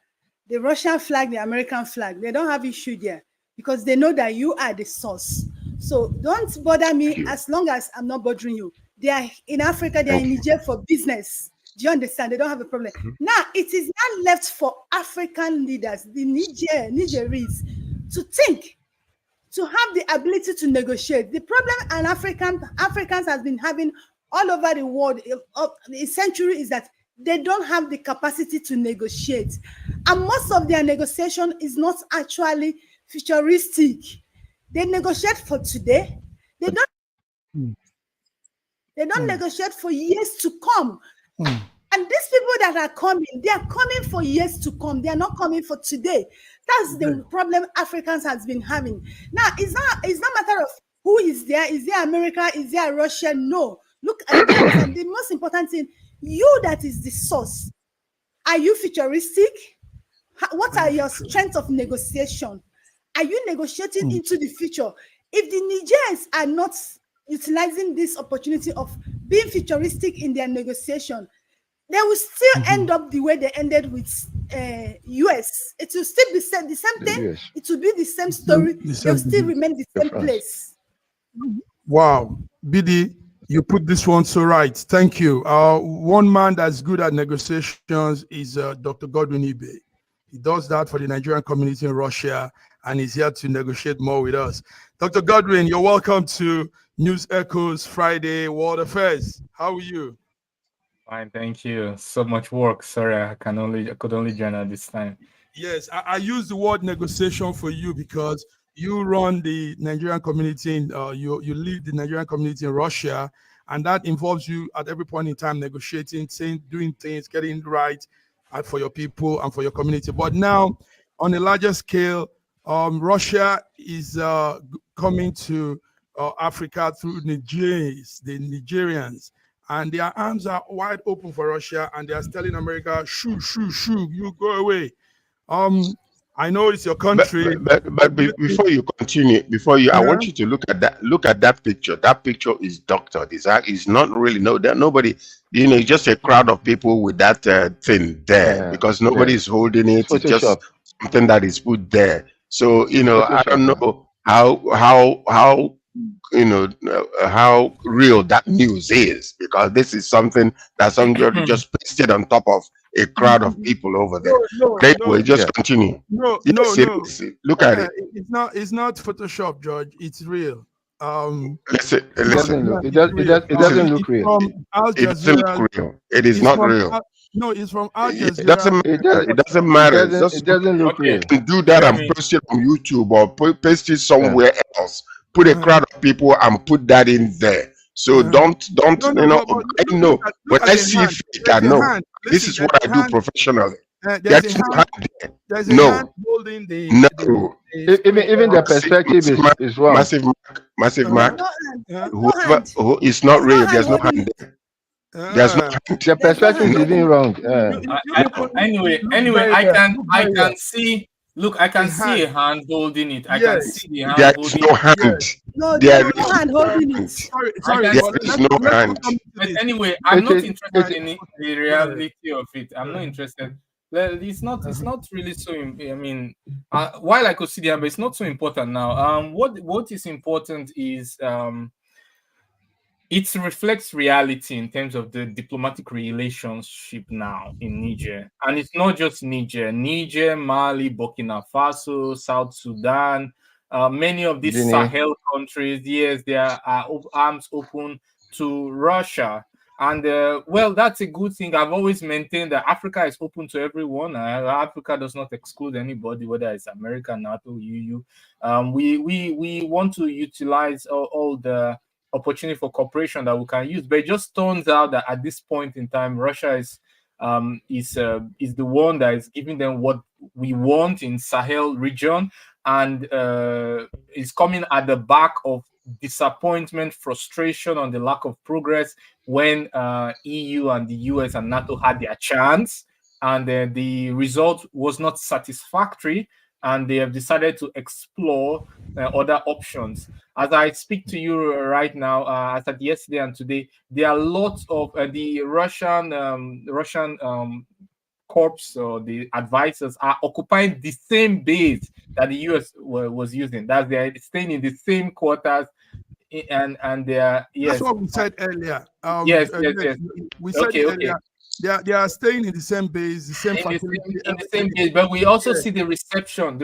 C: the Russian flag, the American flag, they don't have issue there because they know that you are the source. So don't bother me as long as I'm not bothering you. They are in Africa, they are in Niger for business. Do you understand? They don't have a problem. Now, it is not left for African leaders, the Nigeris, to think, to have the ability to negotiate. The problem Africans has been having all over the world a century is that they don't have the capacity to negotiate. And most of their negotiation is not actually futuristic. They negotiate for today. They don't negotiate for years to come. And these people that are coming, they are coming for years to come. They are not coming for today. That's the problem Africans has been having. Now, it's not a matter of who is there. Is there America? Is there Russia? No. Look at the most important thing. You that is the source. Are you futuristic? What are your strengths of negotiation? Are you negotiating into the future? If the Nigerians are not utilizing this opportunity of being futuristic in their negotiation, they will still end up the way they ended with US. It will still be the same thing. It will be the same story. They'll still remain the same place.
A: Wow. BD, you put this one so right. Thank you. One man that's good at negotiations is Dr. Godwin Ibe. He does that for the Nigerian community in Russia, and he's here to negotiate more with us. Dr. Godwin, you're welcome to News Echoes Friday World Affairs. How are you?
F: Fine, thank you. So much work. Sorry, I could only join at this time.
A: Yes, I use the word negotiation for you because you run the Nigerian community in, you lead the Nigerian community in Russia, and that involves you at every point in time negotiating, saying, doing things, getting right for your people and for your community. But now, on a larger scale, Russia is coming to Africa through the Nigerians, and their arms are wide open for Russia, and they are telling America, shoo, shoo, shoo, you go away. I know it's your country.
D: But before you continue, I want you to look at that. Look at that picture. That picture is doctored. It's not really nobody. It's just a crowd of people with that thing there because nobody is holding it. It's just something that is put there. So I don't know how how real that news is, because this is something that somebody just pasted on top of a crowd of people over there. Continue. Look at it.
A: It's not Photoshop, George. It's real.
D: Listen.
B: It doesn't look real.
D: It doesn't look real. It is not real.
A: No, it's from Al Jazeera.
D: It doesn't matter.
B: It doesn't look real.
D: You can do that and post it on YouTube or paste it somewhere else. Put a crowd of people and put that in there. So don't I know when I see it, I know this is what I do professionally. There's no hand there. No.
B: Even the perspective is wrong.
D: Massive Mark. Who is not real. There's no hand there. There's no hand.
B: The perspective is even wrong.
F: Anyway, I can see. Look, I can see a hand holding it. I can see the hand holding it.
D: There is no hand.
C: No, there is no hand holding it.
A: Sorry,
D: there is no hand.
F: But anyway, I'm not interested in the reality of it. I'm not interested. It's not really so. I mean, while I could see the, but it's not so important now. What is important is it reflects reality in terms of the diplomatic relationship now in Niger. And it's not just Niger, Mali, Burkina Faso, South Sudan, many of these
B: Guinea.
F: Sahel countries, yes, there are arms open to Russia. And well, that's a good thing. I've always maintained that Africa is open to everyone. Africa does not exclude anybody, whether it's America, NATO, EU. We want to utilize all the opportunity for cooperation that we can use. But it just turns out that at this point in time, Russia is the one that is giving them what we want in Sahel region, and is coming at the back of disappointment, frustration on the lack of progress when EU and the US and NATO had their chance, and the result was not satisfactory, and they have decided to explore other options. As I speak to you right now, as at yesterday and today, there are lots of the Russian corps or the advisors are occupying the same base that the US was using. That they're staying in the same quarters, and they are, yes.
A: That's what we said earlier.
F: Yes.
A: We said earlier. They are staying in the same base, the same facility,
F: in the same base. But we also see the reception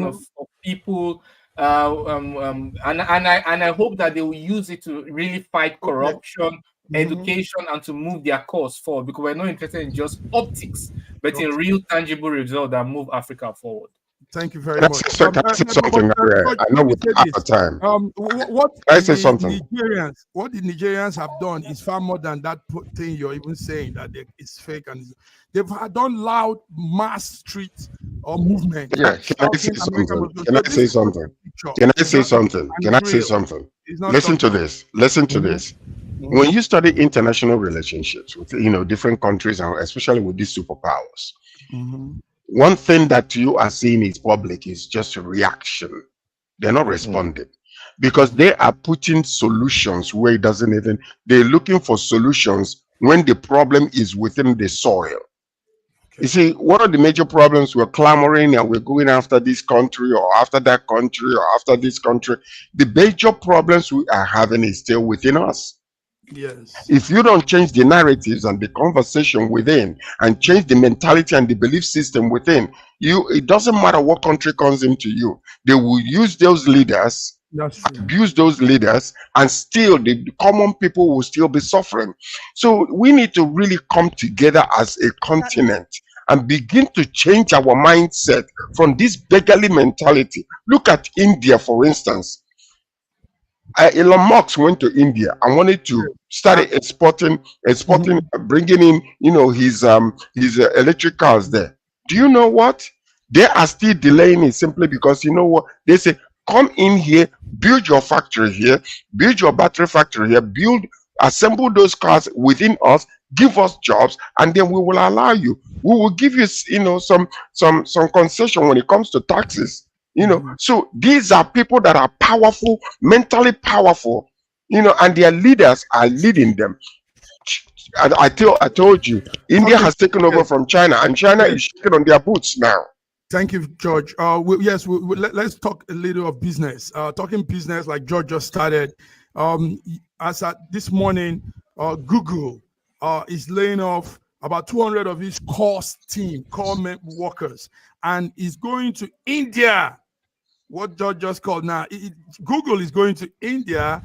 F: of people. And I hope that they will use it to really fight corruption, education, and to move their cause forward, because we're not interested in just optics, but in real tangible results that move Africa forward.
A: Thank you very much.
D: Can I say something? I know we have time.
A: What the Nigerians have done is far more than that thing you're even saying that it's fake, and they've done loud mass street or movement.
D: Yeah, can I say something? Listen to this. When you study international relationships with different countries, and especially with these superpowers, one thing that you are seeing is public is just a reaction. They're not responding because they are putting solutions where it doesn't even. They're looking for solutions when the problem is within the soil. You see, one of the major problems, we're clamoring and we're going after this country or after that country or after this country. The major problems we are having is still within us.
A: Yes.
D: If you don't change the narratives and the conversation within, and change the mentality and the belief system within you, it doesn't matter what country comes into you. They will use those leaders, abuse those leaders, and still the common people will still be suffering. So we need to really come together as a continent and begin to change our mindset from this beggarly mentality. Look at India, for instance. Elon Musk went to India and wanted to start exporting, bringing in, his electric cars there. Do you know what? They are still delaying it simply because you know what? They say, come in here, build your factory here, build your battery factory here, assemble those cars within us, give us jobs, and then we will allow you. We will give you, some concession when it comes to taxes. So these are people that are powerful, mentally powerful, and their leaders are leading them. And I told you, India has taken over from China, and China is shaking on their boots now.
A: Thank you, George. Let's talk a little of business. Talking business, like George just started. As at this morning, Google is laying off about 200 of his core workers, and is going to India. What George just called now, Google is going to India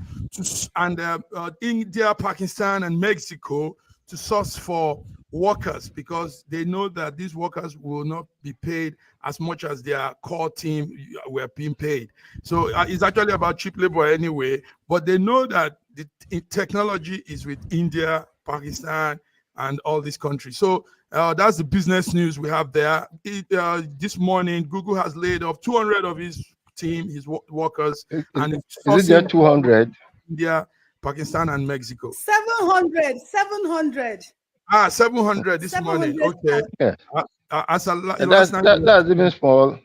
A: India, Pakistan, and Mexico to source for workers, because they know that these workers will not be paid as much as their core team were being paid. So it's actually about cheap labor anyway, but they know that the technology is with India, Pakistan, and all these countries. So that's the business news we have there. This morning, Google has laid off 200 of his team, his workers, and
B: is it there 200?
A: India, Pakistan, and Mexico.
C: 700.
A: 700 this 700 morning. Okay.
B: Yeah.
A: That's
B: even small.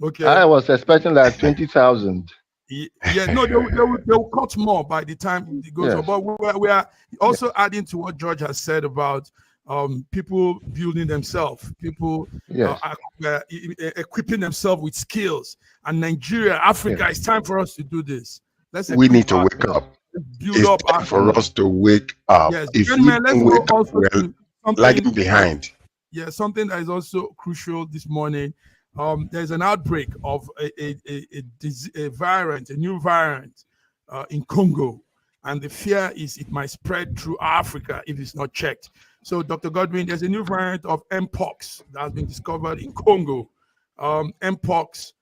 A: Okay.
B: I was expecting like 20,000.
A: Yeah, no, they'll cut more by the time it goes on. But we are also adding to what George has said about people building themselves, people equipping themselves with skills. And Nigeria, Africa, it's time for us to do this.
D: We need to wake up.
A: Build up
D: time for us to wake up.
A: Yes,
D: if
A: let's
D: we
A: go
D: wake
A: also
D: up,
A: to something
D: lagging behind.
A: Yeah, something that is also crucial this morning. There's an outbreak of a variant, a new variant in Congo. And the fear is it might spread through Africa if it's not checked. So, Dr. Godwin, there's a new variant of Mpox that has been discovered in Congo. Mpox,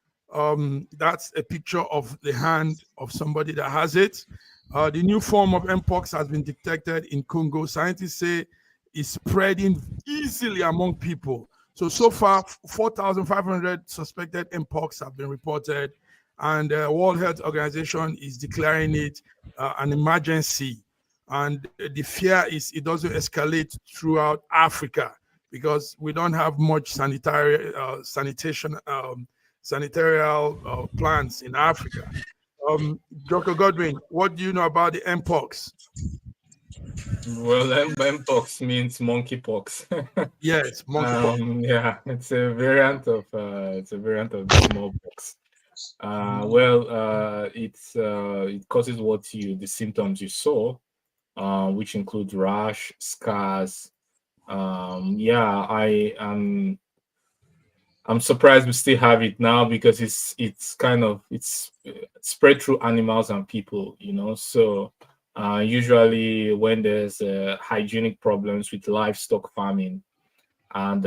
A: that's a picture of the hand of somebody that has it. The new form of Mpox has been detected in Congo. Scientists say it's spreading easily among people. So far, 4,500 suspected Mpox have been reported, and the World Health Organization is declaring it an emergency. And the fear is it doesn't escalate throughout Africa because we don't have much sanitary plants in Africa. Dr. Godwin, what do you know about the Mpox?
F: Well, Mpox means monkeypox.
A: Yes, monkeypox.
F: Yeah, it's a variant of the smallpox. It causes the symptoms you saw, which include rash, scars. I'm surprised we still have it now because it's spread through animals and people, So usually when there's hygienic problems with livestock farming and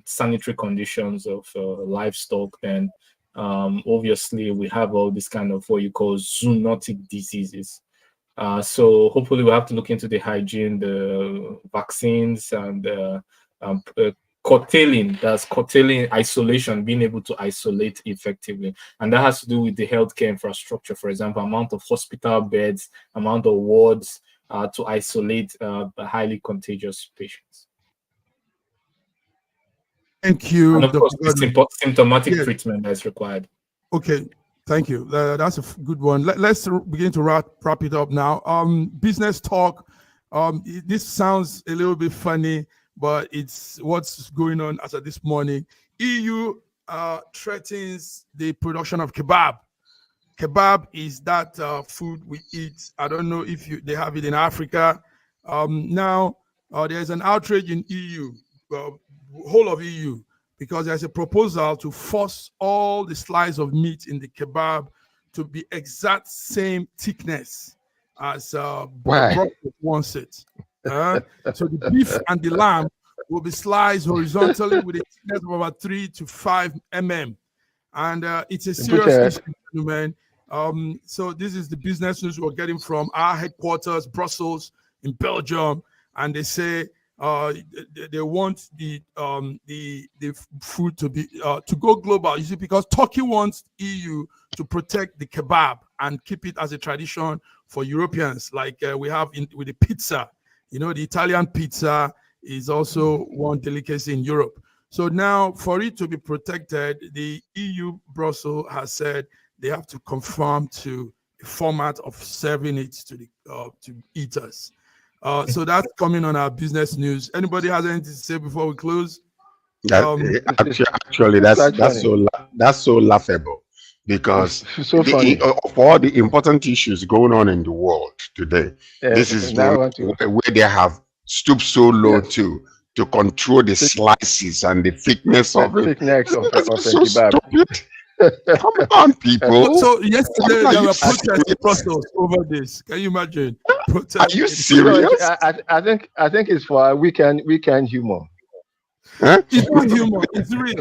F: sanitary conditions of livestock, then obviously we have all this kind of what you call zoonotic diseases. So hopefully we'll have to look into the hygiene, the vaccines, and curtailing isolation, being able to isolate effectively. And that has to do with the healthcare infrastructure, for example, amount of hospital beds, amount of wards to isolate highly contagious patients.
A: Thank you.
F: And of course, symptomatic treatment that's required.
A: Okay, thank you. That's a good one. Let's begin to wrap it up now. Business talk. This sounds a little bit funny, but it's what's going on as of this morning. EU threatens the production of kebab. Kebab is that food we eat. I don't know if they have it in Africa. Now, there's an outrage in EU, whole of EU, because there's a proposal to force all the slice of meat in the kebab to be exact same thickness as Brussels wants it. So the beef and the lamb will be sliced horizontally with a thickness of about 3 to 5 mm. And it's a serious issue, gentlemen. So this is the business news we're getting from our headquarters, Brussels, in Belgium. And they say they want the food to be to go global. You see, because Turkey wants EU to protect the kebab and keep it as a tradition for Europeans, like we have with the pizza. The Italian pizza is also one delicacy in Europe. So now, for it to be protected, the EU Brussels has said they have to conform to the format of serving it to eaters. So that's coming on our business news. Anybody has anything to say before we close?
D: Actually, that's so laughable because of all the important issues going on in the world today, this is where they have stooped so low to control the slices and the thickness of it. So stupid. Come on, people.
A: So yesterday there were protests in Brussels over this. Can you imagine?
D: Are you serious?
B: I think it's for weekend humor.
D: Huh?
A: It's not humor. It's real.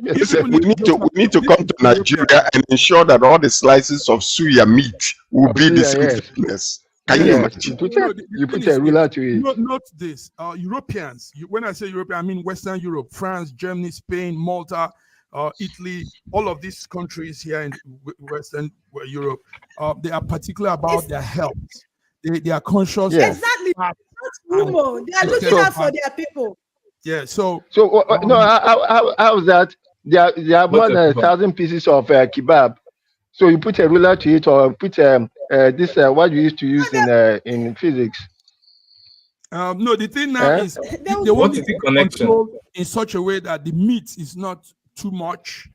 D: Listen, we need to come to Nigeria and ensure that all the slices of suya meat will be the same thickness. Can you imagine?
B: You put a ruler to it.
A: Not this. Europeans. When I say European, I mean Western Europe, France, Germany, Spain, Malta, Italy, all of these countries here in Western Europe, they are particular about their health. They are conscious.
C: Yes. Exactly. Not rumor. They are looking out for their people.
A: Yeah. So
B: how's that? There are more than 1,000 pieces of kebab. So you put a ruler to it, or put this what you used to use in physics.
A: No, the thing now is they
C: What
A: want
F: is
A: it
F: the connection?
A: controlled in such a way that the meat is not too much.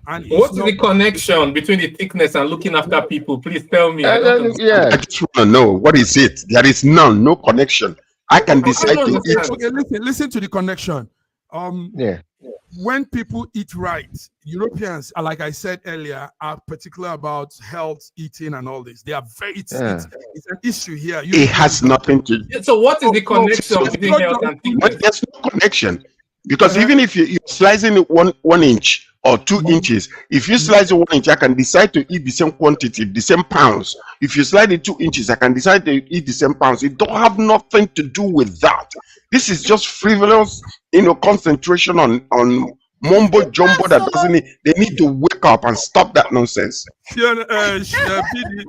A: And
F: What is the connection between the thickness and looking after people? Please tell me. I don't understand.
D: I just want to know, what is it? There is none, no connection. I can decide to eat.
A: Okay, listen to the connection. When people eat right, Europeans, like I said earlier, are particular about health, eating, and all this. They are very. It's an issue here.
D: It has nothing to do.
F: So what is the connection between health and thickness?
D: There's no connection, because even if you're slicing it 1 inch or 2 inches, if you slice it 1 inch, I can decide to eat the same quantity, the same pounds. If you slice it 2 inches, I can decide to eat the same pounds. It don't have nothing to do with that. This is just frivolous, concentration on mumbo jumbo that doesn't need. They need to wake up and stop that nonsense.
A: BD,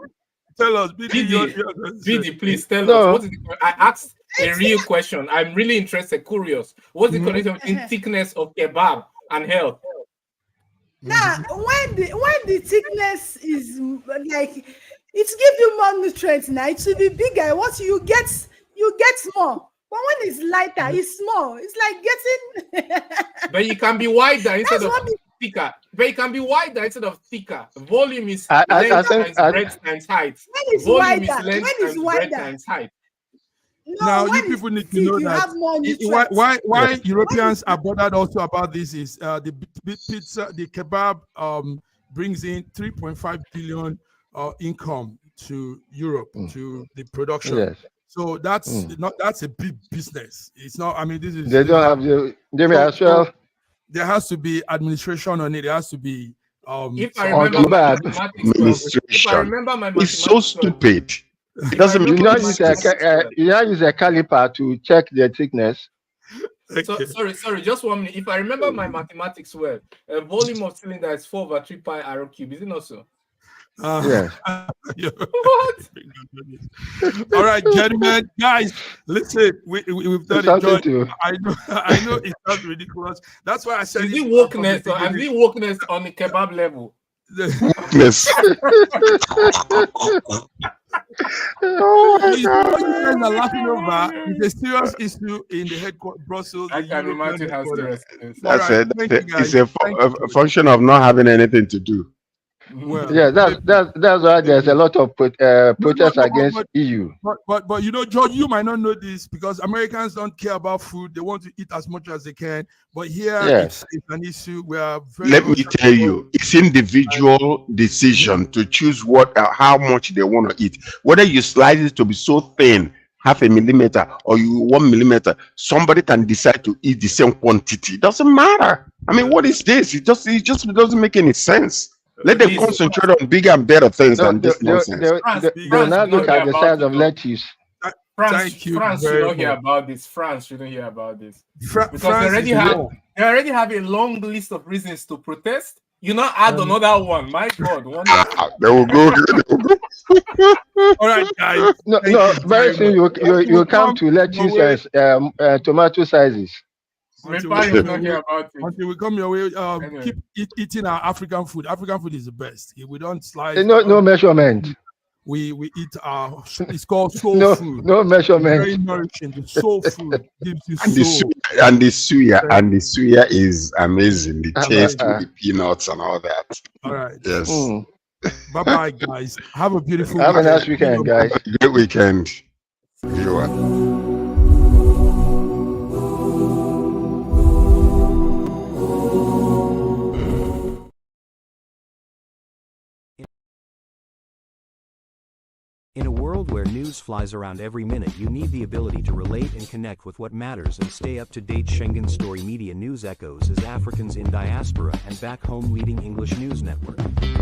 A: tell us,
F: BD, please tell us. What is I asked a real question. I'm really interested, curious. What's the connection between thickness of kebab and health?
C: Now, when the thickness is like, it gives you more nutrients. Now it should be bigger. What you get more. But when it's lighter, it's small. It's like getting.
F: But you can be wider instead of thicker. But it can be wider instead of thicker. Volume is length times breadth times height.
C: When it's
F: Volume
C: wider,
F: is length times breadth times height.
C: No,
A: now you people need to know that why Europeans are bothered also about this is the pizza, the kebab brings in 3.5 billion income to Europe to the production.
B: Yes.
A: So that's a big business. It's not. I mean, this is.
B: They don't have the. They may as well.
A: There has to be administration on it. There has to be.
F: If I remember my
D: it's so stupid. It doesn't make
B: sense. You use a caliper to check the thickness.
F: So, sorry, just 1 minute. If I remember my mathematics well, a volume of cylinder is 4/3 pi r cube. Is it not so?
B: Yes.
F: What?
A: All right, gentlemen, guys, listen. We've done it. I know it sounds ridiculous. That's why I said.
F: Is it wokeness on the kebab level?
D: Yes.
A: What you guys are laughing over is a serious issue in the headquarters, Brussels.
F: I can imagine how serious it is.
D: That's it. It's a function of not having anything to do.
B: Well, yeah, that's why there's a lot of protests against EU.
A: But you know, George, you might not know this because Americans don't care about food. They want to eat as much as they can. But here, it's an issue. We are very.
D: Let me tell you, it's individual decision to choose how much they want to eat. Whether you slice it to be so thin, 0.5 millimeter, or 1 millimeter, somebody can decide to eat the same quantity. It doesn't matter. I mean, what is this? It just doesn't make any sense. Let them concentrate on bigger and better things than this nonsense.
B: They'll not look at the size of lettuce.
F: France shouldn't hear about this. France shouldn't hear about this. Because they already have a long list of reasons to protest. You not add another one. My God.
D: They will go.
A: All right, guys.
B: No, very soon you come to lettuce and tomato sizes.
A: Until we come your way, keep eating our African food. African food is the best. If we don't slice,
B: no measurement.
A: We eat our. It's called soul food.
B: No measurement.
A: Very nourishing. The soul food gives you soul.
D: And the suya is amazing. The taste with the peanuts and all that.
A: All right.
D: Yes.
A: Bye bye, guys. Have a beautiful.
B: Have a nice weekend, guys.
D: Great weekend, everyone.
E: In a world where news flies around every minute, you need the ability to relate and connect with what matters and stay up to date. Schengen Story Media News Echoes is Africans in diaspora and back home leading English news network.